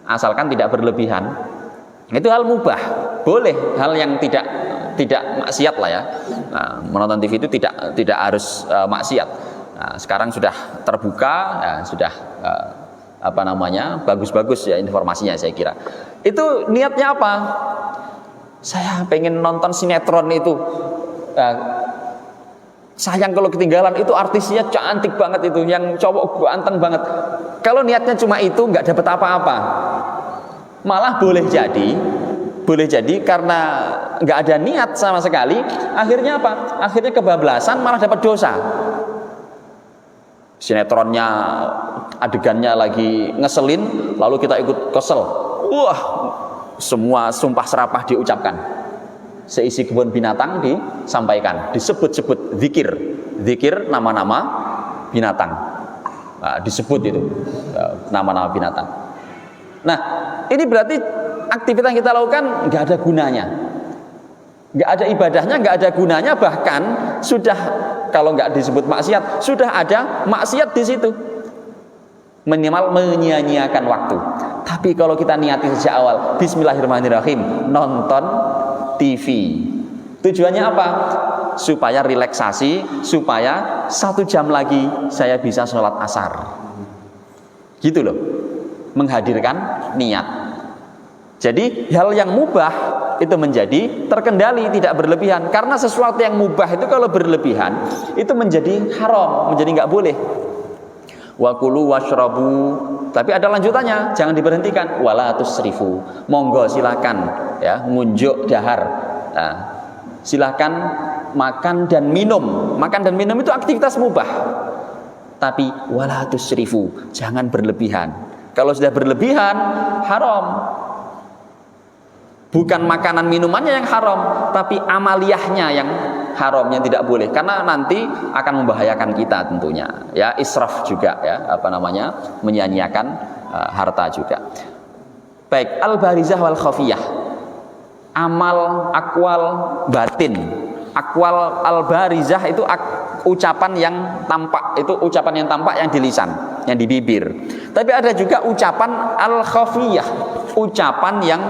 asalkan tidak berlebihan, itu hal mubah, boleh, hal yang tidak maksiat lah ya. Nah, menonton TV itu tidak harus maksiat. Nah, sekarang sudah terbuka, ya, sudah bagus-bagus ya informasinya saya kira. Itu niatnya apa? Saya pengen nonton sinetron itu. Sayang kalau ketinggalan, itu artisnya cantik banget itu, yang cowok ganteng banget. Kalau niatnya cuma itu nggak dapat apa-apa. Malah boleh jadi karena nggak ada niat sama sekali, akhirnya apa? Akhirnya kebablasan, malah dapat dosa. Sinetronnya adegannya lagi ngeselin, lalu kita ikut kesel. Wah, semua sumpah serapah diucapkan. Seisi kebun binatang disampaikan, disebut-sebut zikir nama-nama binatang. Nah, disebut itu nama-nama binatang. Nah, ini berarti aktivitas yang kita lakukan nggak ada gunanya, nggak ada ibadahnya, nggak ada gunanya, bahkan sudah, kalau nggak disebut maksiat, sudah ada maksiat di situ. Minimal menyia-nyiakan waktu. Tapi kalau kita niati sejak awal, bismillahirrahmanirrahim, nonton TV, tujuannya apa? Supaya relaksasi, supaya 1 jam lagi saya bisa sholat asar. Gitu loh, menghadirkan niat. Jadi hal yang mubah itu menjadi terkendali, tidak berlebihan. Karena sesuatu yang mubah itu kalau berlebihan itu menjadi haram, menjadi nggak boleh. Wa kulu washrabu, tapi ada lanjutannya, jangan diberhentikan. Wala tusrifu, monggo silakan ya, ngunjuk dahar. Nah, silakan makan dan minum. Makan dan minum itu aktivitas mubah. Tapi wala tusrifu, jangan berlebihan. Kalau sudah berlebihan haram. Bukan makanan minumannya yang haram, tapi amaliyahnya yang haram, yang tidak boleh, karena nanti akan membahayakan kita tentunya. Ya, israf juga ya, menyia-nyiakan harta juga. Baik, al-barizah wal khafiyah. Amal akwal batin. Akwal al-barizah itu ucapan yang tampak, itu ucapan yang tampak yang di lisan, yang di bibir. Tapi ada juga ucapan al-khafiyah, ucapan yang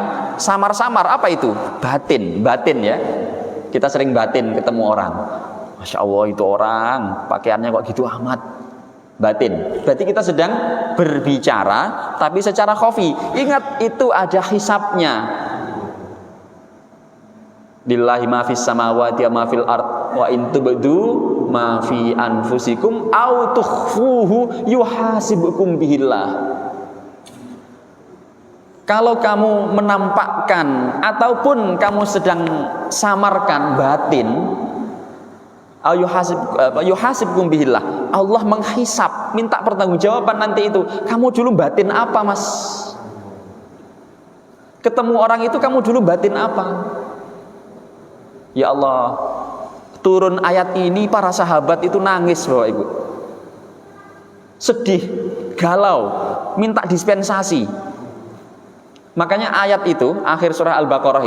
samar-samar. Apa itu? Batin, batin ya. Kita sering batin ketemu orang. Masya Allah, itu orang pakaiannya kok gitu amat. Batin. Berarti kita sedang berbicara tapi secara khafi. Ingat, itu ada hisabnya. Lillahi ma fis samawati wa ma fil ard wa in tubdu ma fi anfusikum aw tukhfuhu yuhasibukum bihillah. Kalau kamu menampakkan ataupun kamu sedang samarkan batin, yuhasibkum bihillah, Allah menghisab, minta pertanggungjawaban nanti itu. Kamu dulu batin apa, Mas? Ketemu orang itu kamu dulu batin apa? Ya Allah, turun ayat ini para sahabat itu nangis, Bapak Ibu. Sedih, galau, minta dispensasi. Makanya ayat itu, akhir surah Al-Baqarah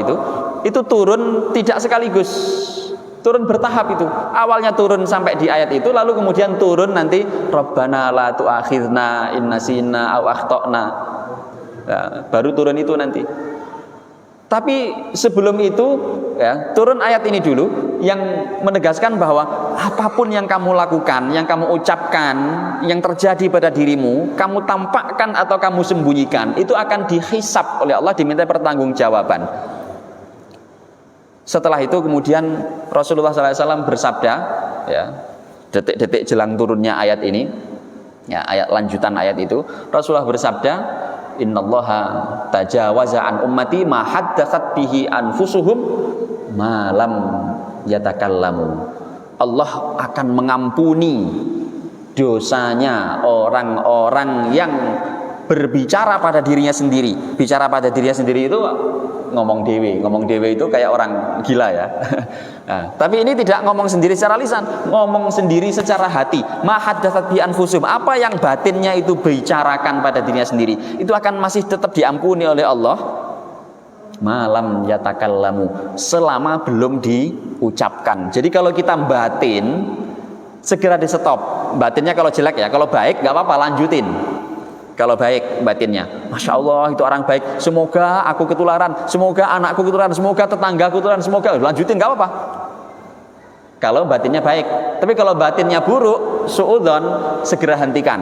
itu turun tidak sekaligus, turun bertahap itu. Awalnya turun sampai di ayat itu, lalu kemudian turun nanti Rabbana la tu'akhidna in nasina aw akhtana. Ya, baru turun itu nanti. Tapi sebelum itu ya, turun ayat ini dulu yang menegaskan bahwa apapun yang kamu lakukan, yang kamu ucapkan, yang terjadi pada dirimu, kamu tampakkan atau kamu sembunyikan, itu akan dihisab oleh Allah, diminta pertanggungjawaban. Setelah itu kemudian Rasulullah SAW bersabda, ya, detik-detik jelang turunnya ayat ini, ya, ayat lanjutan ayat itu, Rasulullah bersabda, innallaha tajawaza an ummati ma haddatsat bihi anfusuhum ma lam yatakallamu. Allah akan mengampuni dosanya orang-orang yang berbicara pada dirinya sendiri. Bicara pada dirinya sendiri itu ngomong dewe itu kayak orang gila ya. Nah, tapi ini tidak ngomong sendiri secara lisan, ngomong sendiri secara hati. Ma haddatsat bi anfusum, apa yang batinnya itu bicarakan pada dirinya sendiri, itu akan masih tetap diampuni oleh Allah. Malam yatakallamu, selama belum diucapkan. Jadi kalau kita batin, segera di stop. Batinnya kalau jelek ya, kalau baik nggak apa-apa, lanjutin. Kalau baik batinnya, Masya Allah itu orang baik, semoga aku ketularan, semoga anakku ketularan, semoga tetanggaku ketularan, semoga, lanjutin nggak apa-apa. Kalau batinnya baik. Tapi kalau batinnya buruk, suudzon, segera hentikan.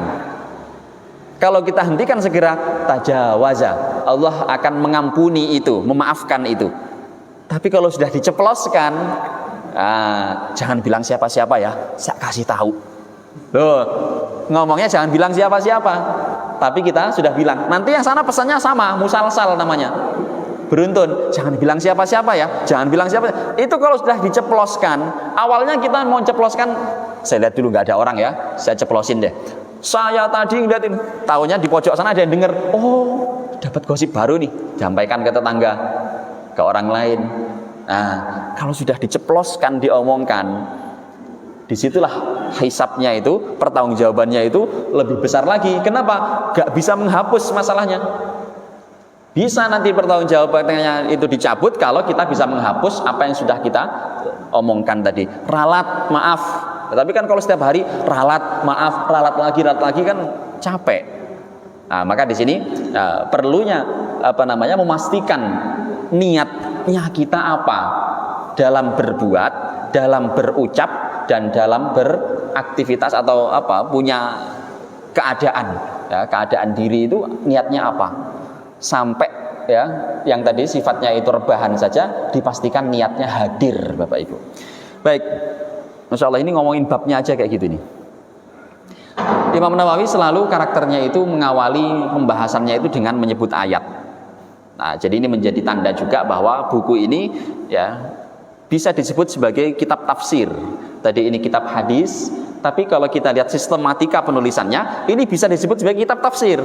Kalau kita hentikan segera, tajawaza, Allah akan mengampuni itu, memaafkan itu. Tapi kalau sudah diceploskan, jangan bilang siapa-siapa ya, saya kasih tahu. Loh, ngomongnya jangan bilang siapa-siapa, tapi kita sudah bilang. Nanti yang sana pesannya sama, musalsal namanya, beruntun. Jangan bilang siapa-siapa ya, jangan bilang siapa. Itu kalau sudah diceploskan, awalnya kita mau ceploskan saya lihat dulu nggak ada orang ya, saya ceplosin deh. Saya tadi ngeliatin, taunya di pojok sana ada yang denger, oh dapat gosip baru nih, sampaikan ke tetangga, ke orang lain. Nah, kalau sudah diceploskan, diomongkan, disitulah hisabnya itu, pertanggungjawabannya itu lebih besar lagi. Kenapa? Gak bisa menghapus masalahnya. Bisa nanti pertanggungjawabannya itu dicabut kalau kita bisa menghapus apa yang sudah kita omongkan tadi. Ralat, maaf. Tapi kan kalau setiap hari ralat, maaf, ralat lagi kan capek. Nah, maka di sini perlunya memastikan niatnya kita apa dalam berbuat, dalam berucap, dan dalam beraktivitas atau punya keadaan. Ya, keadaan diri itu niatnya apa? Sampai ya yang tadi sifatnya itu rebahan saja dipastikan niatnya hadir, Bapak Ibu. Baik, Masya Allah, ini ngomongin babnya aja kayak gitu nih. Imam Nawawi selalu karakternya itu mengawali pembahasannya itu dengan menyebut ayat. Nah, jadi ini menjadi tanda juga bahwa buku ini ya bisa disebut sebagai kitab tafsir. Tadi ini kitab hadis, tapi kalau kita lihat sistematika penulisannya, ini bisa disebut sebagai kitab tafsir.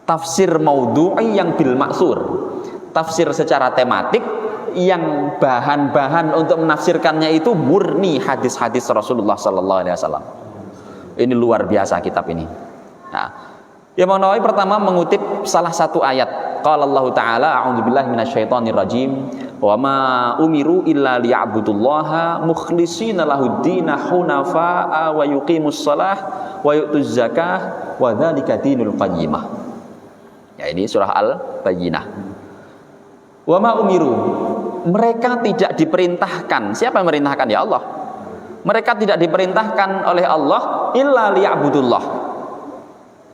Tafsir maudhu'i yang bil maksur, tafsir secara tematik yang bahan-bahan untuk menafsirkannya itu murni hadis-hadis Rasulullah Sallallahu Alaihi Wasallam. Ini luar biasa kitab ini. Nah, Imam Nawawi pertama mengutip salah satu ayat. Qala Allah Ta'ala, a'udzubillahi minasyaitonir rajim, wa ma umiru illa liya'budullaha mukhlishina lahuddina hunafa'a wa yuqimus shalah wa yu'tuz zakah wa dzalika dinul qayyimah. Ya, ini surah Al-Bayyinah. Wa ma umiru, mereka tidak diperintahkan. Siapa yang merintahkan? Ya Allah. Mereka tidak diperintahkan oleh Allah illa liya'budullah,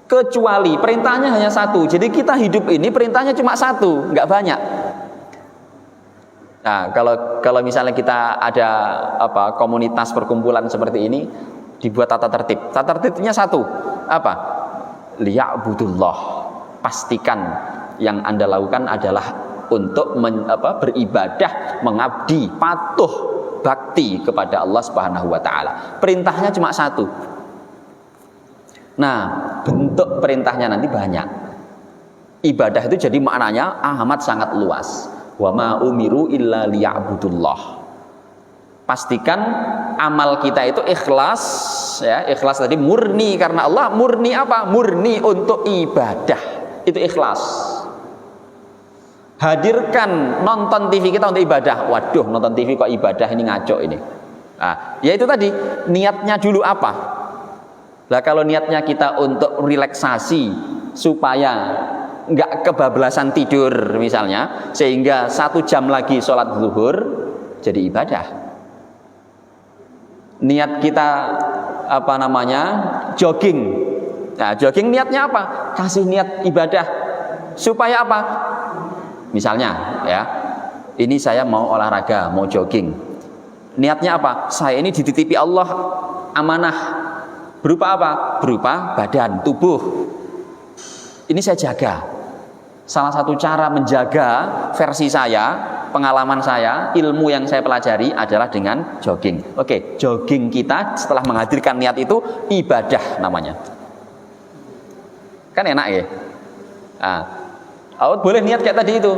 kecuali perintahnya hanya satu. Jadi kita hidup ini perintahnya cuma satu, nggak banyak. Nah, kalau misalnya kita ada komunitas perkumpulan seperti ini, dibuat tata tertib. Tata tertibnya satu, apa? Liya'budullah. Pastikan yang Anda lakukan adalah untuk beribadah, mengabdi, patuh, bakti kepada Allah Subhanahu wa taala. Perintahnya cuma satu. Nah, bentuk perintahnya nanti banyak. Ibadah itu jadi maknanya amat sangat luas. Wa ma umiru illa liya'budullah. Pastikan amal kita itu ikhlas, ya, ikhlas tadi murni karena Allah. Murni apa? Murni untuk ibadah. Itu ikhlas. Hadirkan nonton TV kita untuk ibadah. Waduh, nonton TV kok ibadah, ini ngaco ini. Nah, ya itu tadi, niatnya dulu apa? Lah kalau niatnya kita untuk relaksasi supaya nggak kebablasan tidur misalnya, sehingga 1 jam lagi sholat zuhur jadi ibadah. Niat kita jogging. Nah, jogging niatnya apa? Kasih niat ibadah supaya apa? Misalnya ya, ini saya mau olahraga, mau jogging. Niatnya apa? Saya ini dititipi Allah amanah. Berupa apa? Berupa badan, tubuh. Ini saya jaga. Salah satu cara menjaga versi saya, pengalaman saya, ilmu yang saya pelajari adalah dengan jogging. Oke, jogging kita setelah menghadirkan niat itu ibadah namanya. Kan enak ya. Boleh niat kayak tadi itu.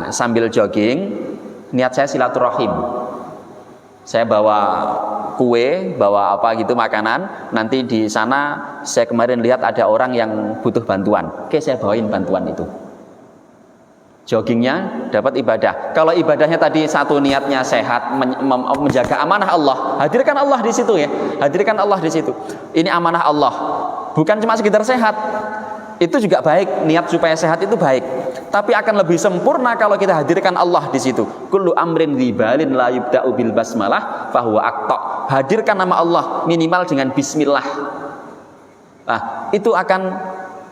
Sambil jogging, niat saya silaturahim. Saya bawa kue, bawa makanan. Nanti di sana saya kemarin lihat ada orang yang butuh bantuan. Oke, saya bawain bantuan itu. Joggingnya dapat ibadah. Kalau ibadahnya tadi satu niatnya sehat, menjaga amanah Allah, hadirkan Allah di situ ya. Hadirkan Allah di situ. Ini amanah Allah. Bukan cuma sekedar sehat. Itu juga baik, niat supaya sehat itu baik. Tapi akan lebih sempurna kalau kita hadirkan Allah di situ. Kullu amrin dzibalin la yubda'u bil basmalah fahuwa aqta. Hadirkan nama Allah minimal dengan bismillah. Nah, itu akan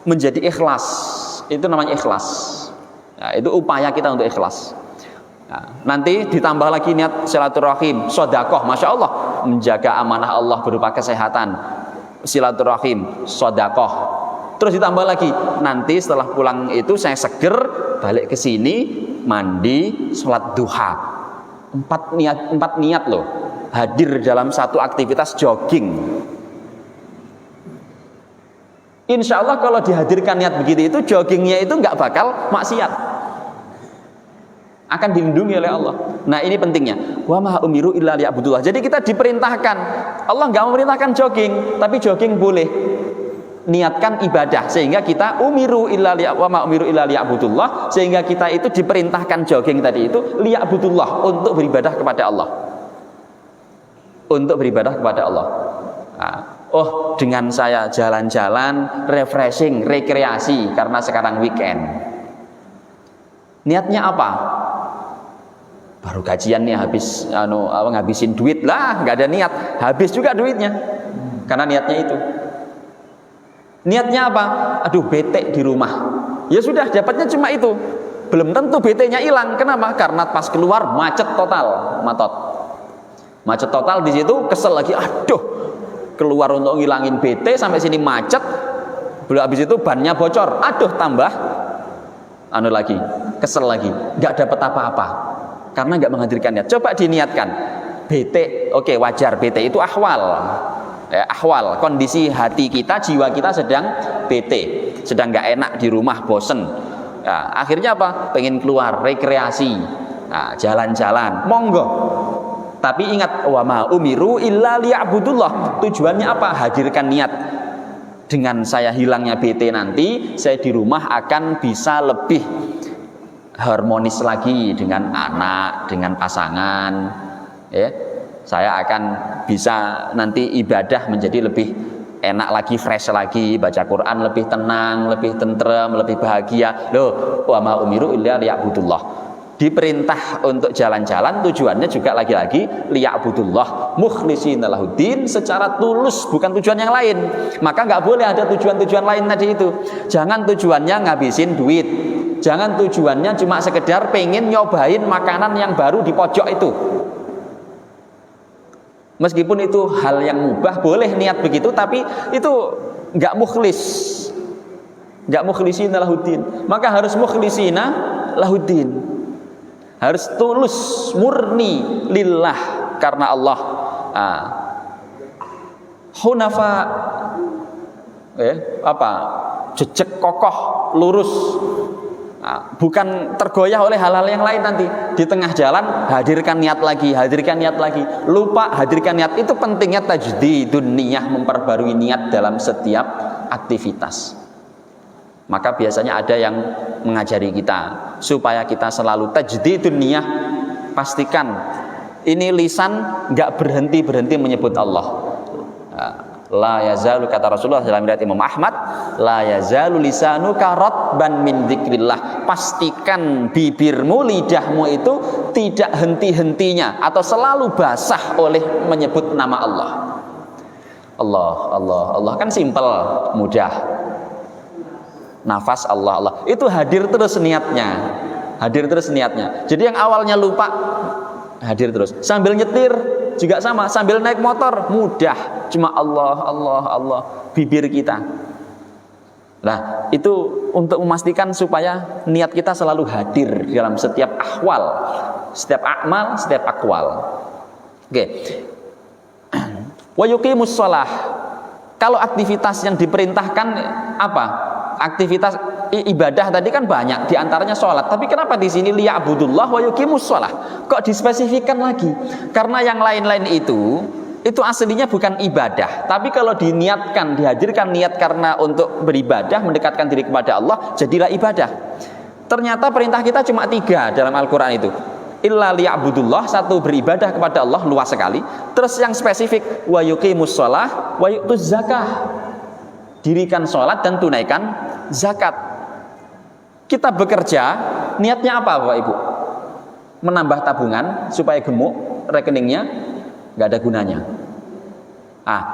menjadi ikhlas. Itu namanya ikhlas. Nah, itu upaya kita untuk ikhlas. Nah, nanti ditambah lagi niat silaturahim, sedekah, masya Allah, menjaga amanah Allah berupa kesehatan, silaturahim, sedekah. Terus ditambah lagi, nanti setelah pulang itu saya seger, balik ke sini, mandi, sholat duha. 4 niat loh. hadir dalam satu aktivitas jogging. Insya Allah kalau dihadirkan niat begitu itu, joggingnya itu nggak bakal maksiat, akan dilindungi oleh Allah. Nah ini pentingnya, wa ma umiru illa liya'budullah. Jadi kita diperintahkan, Allah nggak memerintahkan jogging, tapi jogging boleh, niatkan ibadah, sehingga kita wa ma umiru illa liya'budullah, sehingga kita itu diperintahkan jogging tadi itu liya'budullah, untuk beribadah kepada Allah, untuk beribadah kepada Allah. Nah, oh dengan saya jalan-jalan, refreshing, rekreasi karena sekarang weekend, niatnya apa? Baru gajian nih habis ngabisin duit lah, nggak ada niat, habis juga duitnya karena niatnya itu. Niatnya apa? Aduh bete di rumah, ya sudah dapatnya cuma itu, belum tentu betenya hilang. Kenapa? Karena pas keluar macet total, macet total di situ, kesel lagi, aduh keluar untuk ngilangin bete sampai sini macet, belum habis itu bannya bocor, aduh tambah lagi, kesel lagi, nggak dapat apa-apa karena nggak menghadirkan niat. Coba diniatkan, bete, oke, wajar, bete itu ahwal, ahwal, kondisi hati kita, jiwa kita sedang bete, sedang nggak enak di rumah, bosen. Nah, akhirnya apa? Pengen keluar, rekreasi, jalan-jalan, monggo. Tapi ingat, wa ma umiru illa liya'budullah. Tujuannya apa? Hadirkan niat. Dengan saya hilangnya bete nanti, saya di rumah akan bisa lebih harmonis lagi dengan anak, dengan pasangan. Ya, saya akan bisa nanti ibadah menjadi lebih enak lagi, fresh lagi, baca Quran lebih tenang, lebih tentrem, lebih bahagia. Loh, wa ma umiru illa liya'budullah. Diperintah untuk jalan-jalan, tujuannya juga lagi-lagi liya'budullah mukhlishina lahuddin, secara tulus, bukan tujuan yang lain. Maka nggak boleh ada tujuan-tujuan lain tadi itu. Jangan tujuannya ngabisin duit, jangan tujuannya cuma sekedar pengen nyobain makanan yang baru di pojok itu. Meskipun itu hal yang mubah, boleh niat begitu, tapi itu nggak mukhlis, nggak mukhlishina lahuddin. Maka harus mukhlishina lahuddin, harus tulus, murni, lillah, karena Allah. Hunafa, jejak kokoh, lurus, bukan tergoyah oleh hal-hal yang lain. Nanti di tengah jalan hadirkan niat lagi, lupa hadirkan niat. Itu pentingnya tajdidun niyah, memperbarui niat dalam setiap aktivitas. Maka biasanya ada yang mengajari kita supaya kita selalu tajdidun niyah. Pastikan ini lisan nggak berhenti menyebut Allah. La yazalu, kata Rasulullah dalam riwayat Imam Ahmad, la yazalu lisanuka ratban min dzikrillah. Pastikan bibirmu, lidahmu itu tidak henti-hentinya atau selalu basah oleh menyebut nama Allah. Allah kan simpel, mudah. Nafas Allah, itu hadir terus niatnya, Jadi yang awalnya lupa, hadir terus. Sambil nyetir juga sama, sambil naik motor mudah, cuma Allah, bibir kita. Nah, itu untuk memastikan supaya niat kita selalu hadir dalam setiap ahwal, setiap amal, setiap akwal. Oke. Wa yuqimus shalah. Kalau aktivitas yang diperintahkan apa? Aktivitas ibadah tadi kan banyak, diantaranya sholat. Tapi kenapa di sini liya'budullah wa yuqimus shalah? Kok dispesifikkan lagi? Karena yang lain-lain itu aslinya bukan ibadah. Tapi kalau diniatkan, dihadirkan niat karena untuk beribadah, mendekatkan diri kepada Allah, jadilah ibadah. Ternyata perintah kita cuma 3 dalam Al-Quran itu. Illa liya'budullah, 1 beribadah kepada Allah, luas sekali. Terus yang spesifik, wa yuqimus shalah wa yu'tuz zakah. Dirikan sholat dan tunaikan zakat. Kita bekerja, niatnya apa Bapak Ibu? Menambah tabungan supaya gemuk, rekeningnya nggak ada gunanya.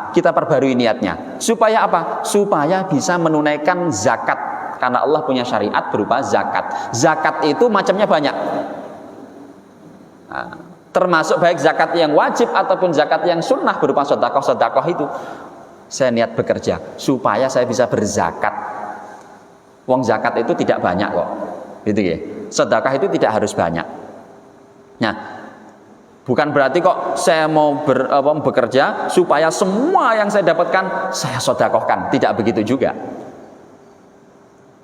Kita perbarui niatnya. Supaya apa? Supaya bisa menunaikan zakat. Karena Allah punya syariat berupa zakat. Zakat itu macamnya banyak. Termasuk baik zakat yang wajib ataupun zakat yang sunnah berupa sedekah itu. Saya niat bekerja supaya saya bisa berzakat. Wong zakat itu tidak banyak kok, gitu ya. Sedekah itu tidak harus banyak. Nah, Bukan berarti kok saya mau bekerja supaya semua yang saya dapatkan saya sedekahkan, tidak begitu juga.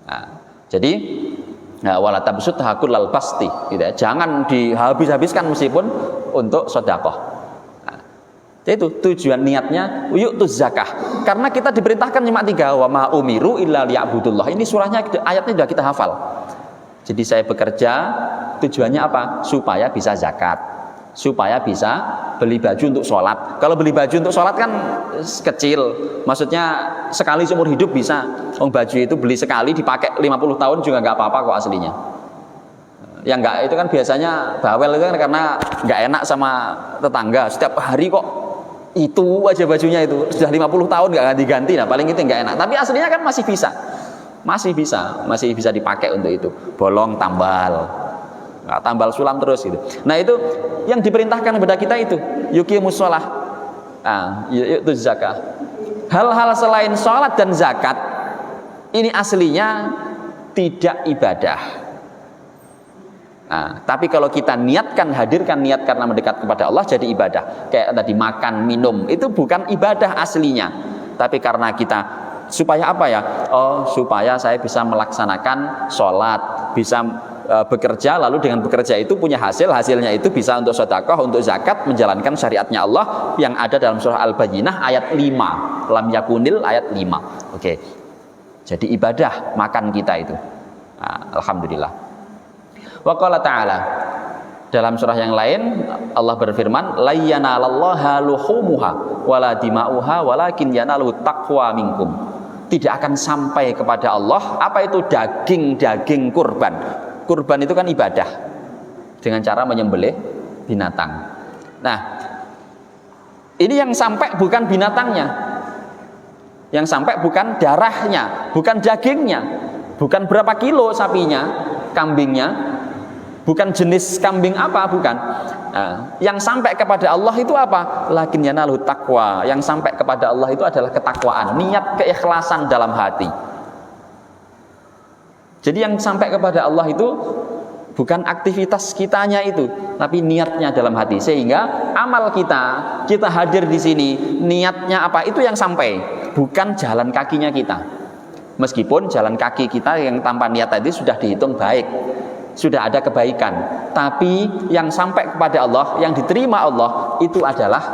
Nah, jadi wala tabsutha kullal basti, gitu ya. Jangan dihabis-habiskan meskipun untuk sedekah. Nah, itu tujuan niatnya yu'tuz zakah. Karena kita diperintahkan cuma 3, wa ma umiru illa liya'budullah. Ini surahnya, ayatnya sudah kita hafal. Jadi saya bekerja tujuannya apa? Supaya bisa zakat, supaya bisa beli baju untuk sholat. Kalau beli baju untuk sholat kan kecil, maksudnya sekali seumur hidup bisa. Baju itu beli sekali dipakai 50 tahun juga nggak apa-apa kok aslinya. Yang nggak itu kan biasanya bawel itu kan karena nggak enak sama tetangga. Setiap hari kok itu aja bajunya itu sudah 50 tahun nggak ganti-ganti. Nah paling itu nggak enak. Tapi aslinya kan masih bisa dipakai untuk itu. Bolong tambal. Nah, tambal sulam terus gitu. Nah itu yang diperintahkan kepada kita itu yuqimus shalah, itu zakah. Hal-hal selain sholat dan zakat ini aslinya tidak ibadah. Nah, tapi kalau kita hadirkan niat karena mendekat kepada Allah jadi ibadah. Kayak tadi makan, minum itu bukan ibadah aslinya, tapi karena kita supaya apa ya? Oh, supaya saya bisa melaksanakan sholat, bisa bekerja, lalu dengan bekerja itu punya hasilnya itu bisa untuk sedekah, untuk zakat, menjalankan syariatnya Allah yang ada dalam surah Al-Bayyinah ayat 5, lam yakunil ayat 5. Oke. Jadi ibadah makan kita itu. Nah, alhamdulillah. Wa qala ta'ala, dalam surah yang lain Allah berfirman, la yanalallaha luhumuha wala dima'uha walakin yanaluhu taqwa minkum. Tidak akan sampai kepada Allah apa itu daging kurban. Kurban itu kan ibadah dengan cara menyembelih binatang. Nah, ini yang sampai bukan binatangnya, yang sampai bukan darahnya, bukan dagingnya, bukan berapa kilo sapinya, kambingnya, bukan jenis kambing apa, bukan. Nah, yang sampai kepada Allah itu apa? Lakin yanaluhu taqwa. Yang sampai kepada Allah itu adalah ketakwaan, niat keikhlasan dalam hati. Jadi yang sampai kepada Allah itu bukan aktivitas kitanya itu, tapi niatnya dalam hati. Sehingga amal kita hadir di sini, niatnya apa? Itu yang sampai, bukan jalan kakinya kita. Meskipun jalan kaki kita yang tanpa niat tadi sudah dihitung baik, sudah ada kebaikan, tapi yang sampai kepada Allah, yang diterima Allah itu adalah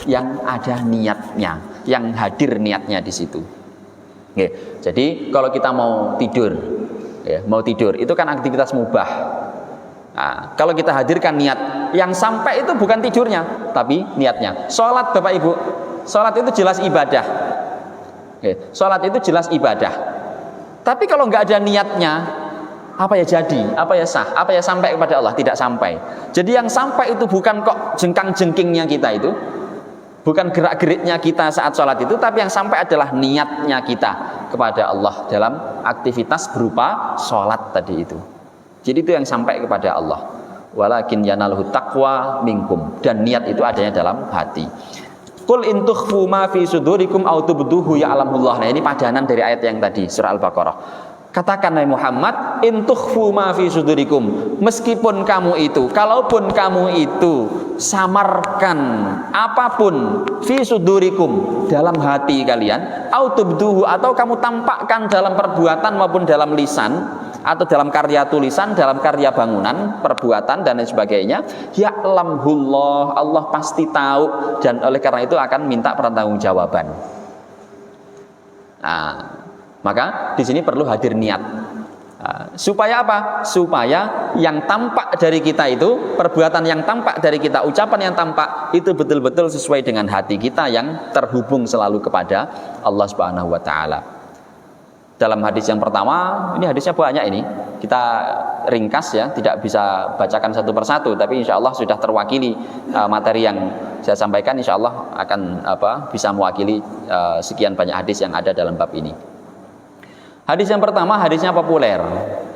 yang ada niatnya, yang hadir niatnya di situ. Oke, jadi kalau kita mau tidur, itu kan aktivitas mubah. Nah, kalau kita hadirkan niat, yang sampai itu bukan tidurnya, tapi niatnya. Sholat, Bapak Ibu, sholat itu jelas ibadah. Sholat itu jelas ibadah. Tapi kalau nggak ada niatnya, apa ya jadi? Apa ya sah? Apa ya sampai kepada Allah? Tidak sampai. Jadi yang sampai itu bukan kok jengkang-jengkingnya kita itu, bukan gerak-geriknya kita saat sholat itu, tapi yang sampai adalah niatnya kita kepada Allah dalam aktivitas berupa sholat tadi itu. Jadi itu yang sampai kepada Allah. Walakin yanaluhu taqwa minkum, dan niat itu adanya dalam hati. Qul in tukhfu ma fi sudurikum aw tubduhu ya'lamullah. Nah, ini padanan dari ayat yang tadi surah Al-Baqarah. Katakan Nabi Muhammad, in tukhfu ma fi sudurikum, meskipun kamu itu, kalaupun kamu itu samarkan apapun fi sudurikum, dalam hati kalian, au tubduhu, atau kamu tampakkan dalam perbuatan maupun dalam lisan, atau dalam karya tulisan, dalam karya bangunan, perbuatan dan lain sebagainya, ya'lamullah, Allah pasti tahu, dan oleh karena itu akan minta pertanggungjawaban. Nah, maka di sini perlu hadir niat. Supaya apa? Supaya yang tampak dari kita itu, perbuatan yang tampak dari kita, ucapan yang tampak itu betul-betul sesuai dengan hati kita yang terhubung selalu kepada Allah Subhanahu wa taala. Dalam hadis yang pertama, ini hadisnya banyak ini. Kita ringkas ya, tidak bisa bacakan satu persatu, tapi insya Allah sudah terwakili materi yang saya sampaikan, insya Allah akan bisa mewakili sekian banyak hadis yang ada dalam bab ini. Hadis yang pertama, hadisnya populer.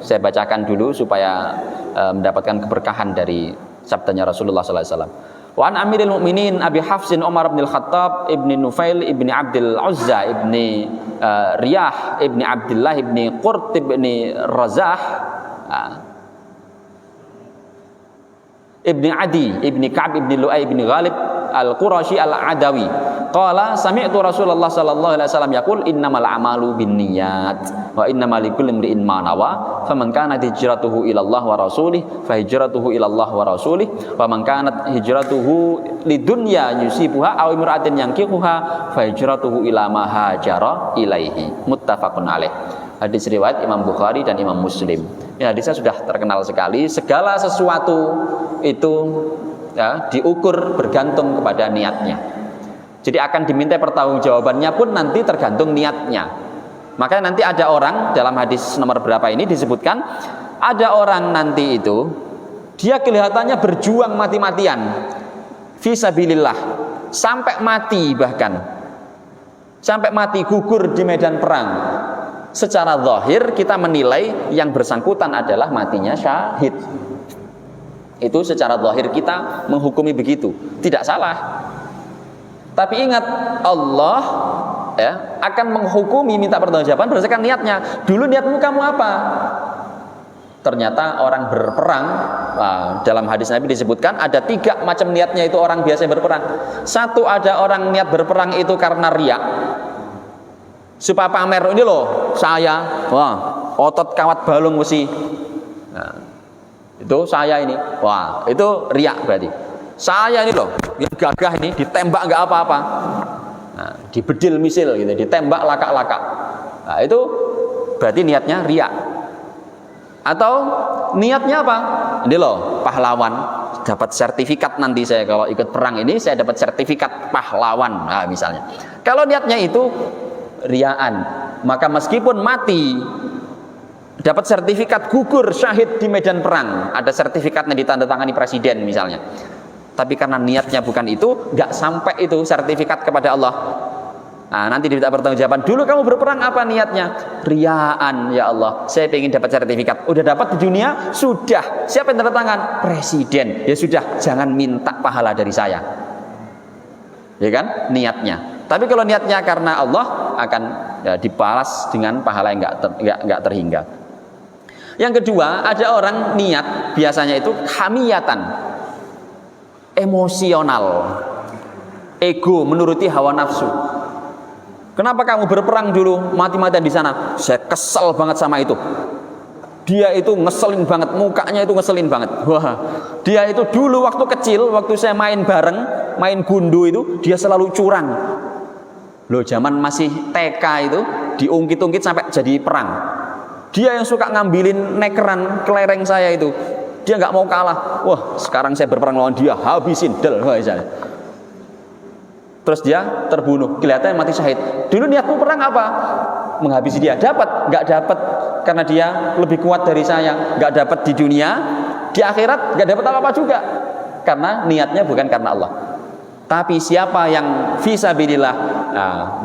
Saya bacakan dulu supaya mendapatkan keberkahan dari sabdanya Rasulullah sallallahu alaihi wasallam. Wa an Amiril Mukminin Abi Hafsin Umar bin Al-Khattab ibni Nufail ibni Abdul Uzza ibni Riyah ibni Abdullah ibni Qurt ibni Razah Ibni Adi, Ibni Ka'ab, Ibni Lu'ay, Ibni Ghalib Al-Qurashi Al-Adawi. Qala sami'tu Rasulullah sallallahu alaihi wasallam yaqul innamal a'malu binniyat wa innamal likulli imri'in ma nawa. Faman kanat hijratuhu ila Allah wa rasulih fa hijratuhu ila Allah wa rasulih wa man kanat hijratuhu lidunya yusibuha aw imra'atin yankihuha fa hijratuhu ila ma hajara ilaihi. Muttafaqun alaih. Hadis riwayat Imam Bukhari dan Imam Muslim. Ini hadisnya sudah terkenal sekali. Segala sesuatu itu ya, diukur bergantung kepada niatnya. Jadi akan diminta pertanggungjawabannya pun nanti tergantung niatnya. Makanya nanti ada orang, dalam hadis nomor berapa ini disebutkan, ada orang nanti itu dia kelihatannya berjuang mati-matian fisabilillah sampai mati, bahkan sampai mati gugur di medan perang. Secara zahir kita menilai yang bersangkutan adalah matinya syahid. Itu secara zahir kita menghukumi begitu, tidak salah. Tapi ingat, Allah ya akan menghukumi, minta pertanggungjawaban berdasarkan niatnya. Dulu niatmu kamu apa? Ternyata orang berperang, dalam hadis Nabi disebutkan ada 3 macam niatnya itu orang biasa yang berperang. Satu, ada orang niat berperang itu karena riya, supaya pamer, ini loh saya, wah otot kawat balung besi, nah, itu saya ini, wah itu riak berarti. Saya ini loh yang gagah ini, ditembak nggak apa-apa, nah, dibedil misil gitu, ditembak lakak-lakak, nah, itu berarti niatnya riak. Atau niatnya apa? Ini loh pahlawan, dapat sertifikat nanti saya kalau ikut perang ini saya dapat sertifikat pahlawan, nah, misalnya. Kalau niatnya itu riaan, maka meskipun mati dapat sertifikat gugur syahid di medan perang, ada sertifikatnya ditandatangani presiden misalnya, tapi karena niatnya bukan itu, nggak sampai itu sertifikat kepada Allah. Nah, nanti diminta pertanggungjawaban. Dulu kamu berperang apa niatnya? Riaan, ya Allah, saya ingin dapat sertifikat. Udah dapat di dunia? Sudah. Siapa yang tanda tangan? Presiden. Ya sudah, jangan minta pahala dari saya. Ya kan? Niatnya. Tapi kalau niatnya karena Allah, akan ya, dibalas dengan pahala yang nggak terhingga. Yang kedua, ada orang niat biasanya itu hamiyatan, emosional, ego, menuruti hawa nafsu. Kenapa kamu berperang dulu mati-matian di sana? Saya kesel banget sama itu. Dia itu ngeselin banget, mukanya itu ngeselin banget. Wah, dia itu dulu waktu kecil, waktu saya main bareng, main gundu itu, dia selalu curang. Loh, zaman masih TK itu diungkit-ungkit sampai jadi perang. Dia yang suka ngambilin nekeran kelereng saya itu. Dia nggak mau kalah. Wah, sekarang saya berperang lawan dia, habisin del. Terus dia terbunuh, kelihatannya mati syahid. Dulu niatmu perang apa? Menghabisi dia. Dapat? Nggak dapat, karena dia lebih kuat dari saya. Nggak dapat di dunia, di akhirat nggak dapat apa-apa juga, karena niatnya bukan karena Allah. Tapi siapa yang fisabilillah,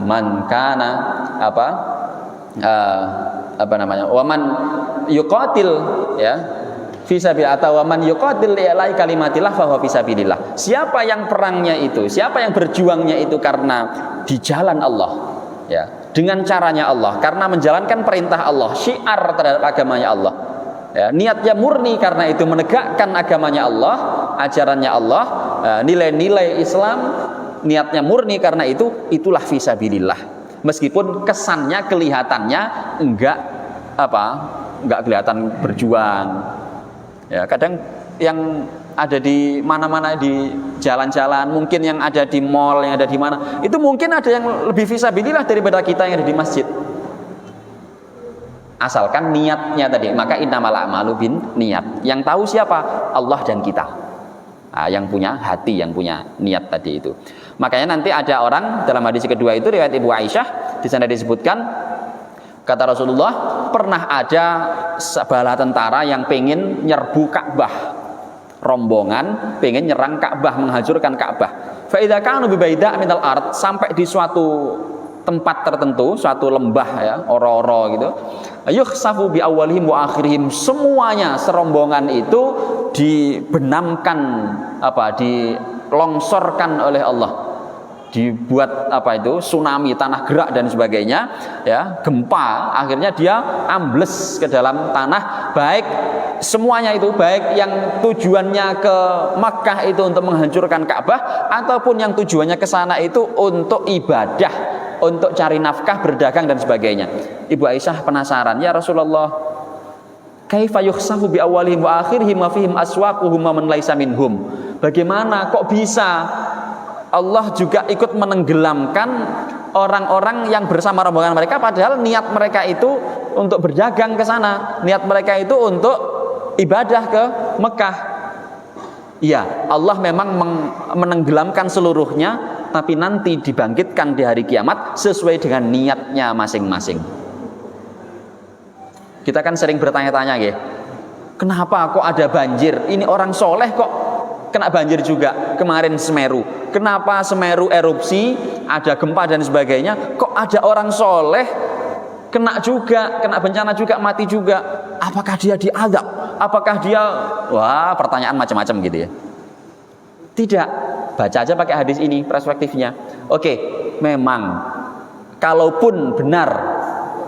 man kana waman yuqatil, ya, fisabilillah, atau waman yuqatil li'alai kalimatillah fahuwa fisabilillah. Siapa yang perangnya itu, siapa yang berjuangnya itu karena di jalan Allah, ya, dengan caranya Allah, karena menjalankan perintah Allah, syiar terhadap agamanya Allah, ya, niatnya murni karena itu menegakkan agamanya Allah, ajarannya Allah, nilai-nilai Islam, niatnya murni karena itu, itulah fisabilillah. Meskipun kesannya, kelihatannya enggak kelihatan berjuang. Ya, kadang yang ada di mana-mana, di jalan-jalan, mungkin yang ada di mall, yang ada di mana, itu mungkin ada yang lebih fisabilillah daripada kita yang ada di masjid. Asalkan niatnya tadi, maka innamal a'malu bin niat. Yang tahu siapa? Allah dan kita. Nah, yang punya hati, yang punya niat tadi itu. Makanya nanti ada orang dalam hadis kedua itu riwayat Ibu Aisyah, di sana disebutkan, kata Rasulullah, pernah ada bala tentara yang pengen nyerbu Ka'bah, rombongan pengen nyerang Ka'bah, menghancurkan Ka'bah. Fa idza kanu bi baida' minal ard, sampai di suatu tempat tertentu, suatu lembah, ya, oro-oro gitu. Yukhsafu bi awwalihim wa akhirihim, semuanya serombongan itu dibenamkan, dilongsorkan oleh Allah, dibuat apa itu tsunami, tanah gerak dan sebagainya, ya, gempa, akhirnya dia ambles ke dalam tanah, baik semuanya itu, baik yang tujuannya ke Makkah itu untuk menghancurkan Ka'bah ataupun yang tujuannya ke sana itu untuk ibadah, untuk cari nafkah, berdagang dan sebagainya. Ibu Aisyah penasaran, ya Rasulullah, kaifa yukhsafu bi awalihim wa akhirihim wa fihim aswaquhum wa man laisa minhum. Bagaimana kok bisa Allah juga ikut menenggelamkan orang-orang yang bersama rombongan mereka, padahal niat mereka itu untuk berdagang ke sana, niat mereka itu untuk ibadah ke Mekah. Iya, Allah memang menenggelamkan seluruhnya, tapi nanti dibangkitkan di hari kiamat sesuai dengan niatnya masing-masing. Kita kan sering bertanya-tanya, ya, kenapa kok ada banjir? Ini orang soleh kok kena banjir juga. Kemarin Semeru, kenapa Semeru erupsi, ada gempa dan sebagainya, kok ada orang soleh kena juga, kena bencana juga, mati juga? Apakah dia diazab? Apakah dia, wah, pertanyaan macam-macam gitu ya. Tidak, baca aja pakai hadis ini perspektifnya. Oke, memang kalaupun benar,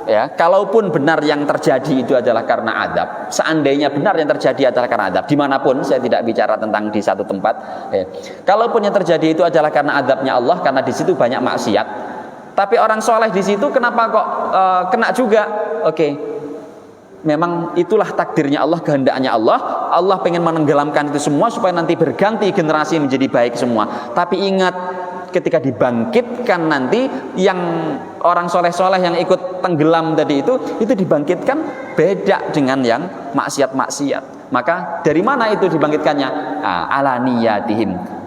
ya, kalaupun benar yang terjadi itu adalah karena adab, seandainya benar yang terjadi adalah karena adab, dimanapun, saya tidak bicara tentang di satu tempat, ya. Kalaupun yang terjadi itu adalah karena adabnya Allah, karena di situ banyak maksiat, tapi orang soleh di situ kenapa kok kena juga? Oke, memang itulah takdirnya Allah, kehendaknya Allah. Allah pengen menenggelamkan itu semua supaya nanti berganti generasi menjadi baik semua. Tapi ingat, ketika dibangkitkan nanti, yang orang soleh-soleh yang ikut tenggelam tadi itu dibangkitkan beda dengan yang maksiat-maksiat. Maka dari mana itu dibangkitkannya? Ala niyatihim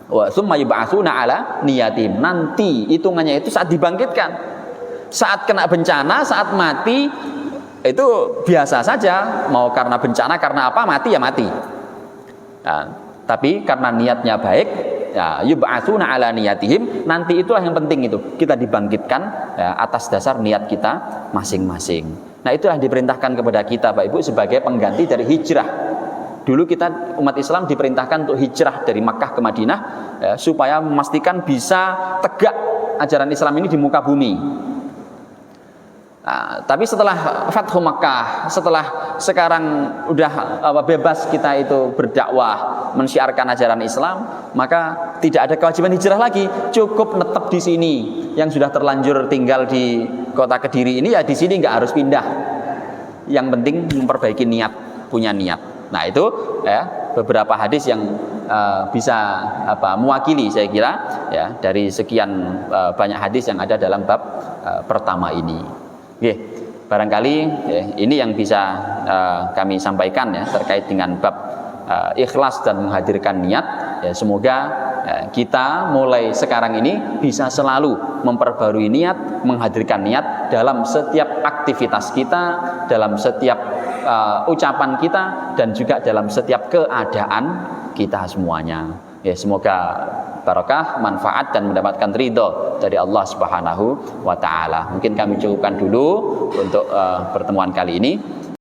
wa tsumma yub'atsuna ala niyatihim. Nanti hitungannya itu saat dibangkitkan. Saat kena bencana, saat mati, itu biasa saja. Mau karena bencana, karena apa, mati ya mati. Tapi karena niatnya baik, ya, yub'atsuna ala niyatihim, nanti itulah yang penting, itu kita dibangkitkan, ya, atas dasar niat kita masing-masing. Nah, itulah diperintahkan kepada kita, Pak Ibu, sebagai pengganti dari hijrah. Dulu kita umat Islam diperintahkan untuk hijrah dari Makkah ke Madinah, ya, supaya memastikan bisa tegak ajaran Islam ini di muka bumi. Tapi setelah Fathu Makkah, setelah sekarang udah bebas kita itu berdakwah, mensyiarkan ajaran Islam, maka tidak ada kewajiban hijrah lagi, cukup netep di sini. Yang sudah terlanjur tinggal di kota Kediri ini, ya di sini nggak harus pindah. Yang penting memperbaiki niat, punya niat. Nah, itu, ya, beberapa hadis yang bisa mewakili, saya kira, ya, dari sekian banyak hadis yang ada dalam bab pertama ini. Oke, barangkali, ya, ini yang bisa kami sampaikan, ya, terkait dengan bab ikhlas dan menghadirkan niat. Ya, semoga kita mulai sekarang ini bisa selalu memperbarui niat, menghadirkan niat dalam setiap aktivitas kita, dalam setiap ucapan kita, dan juga dalam setiap keadaan kita semuanya. Ya, semoga barokah, manfaat, dan mendapatkan ridho dari Allah Subhanahu wa Ta'ala. Mungkin kami cukupkan dulu untuk pertemuan kali ini.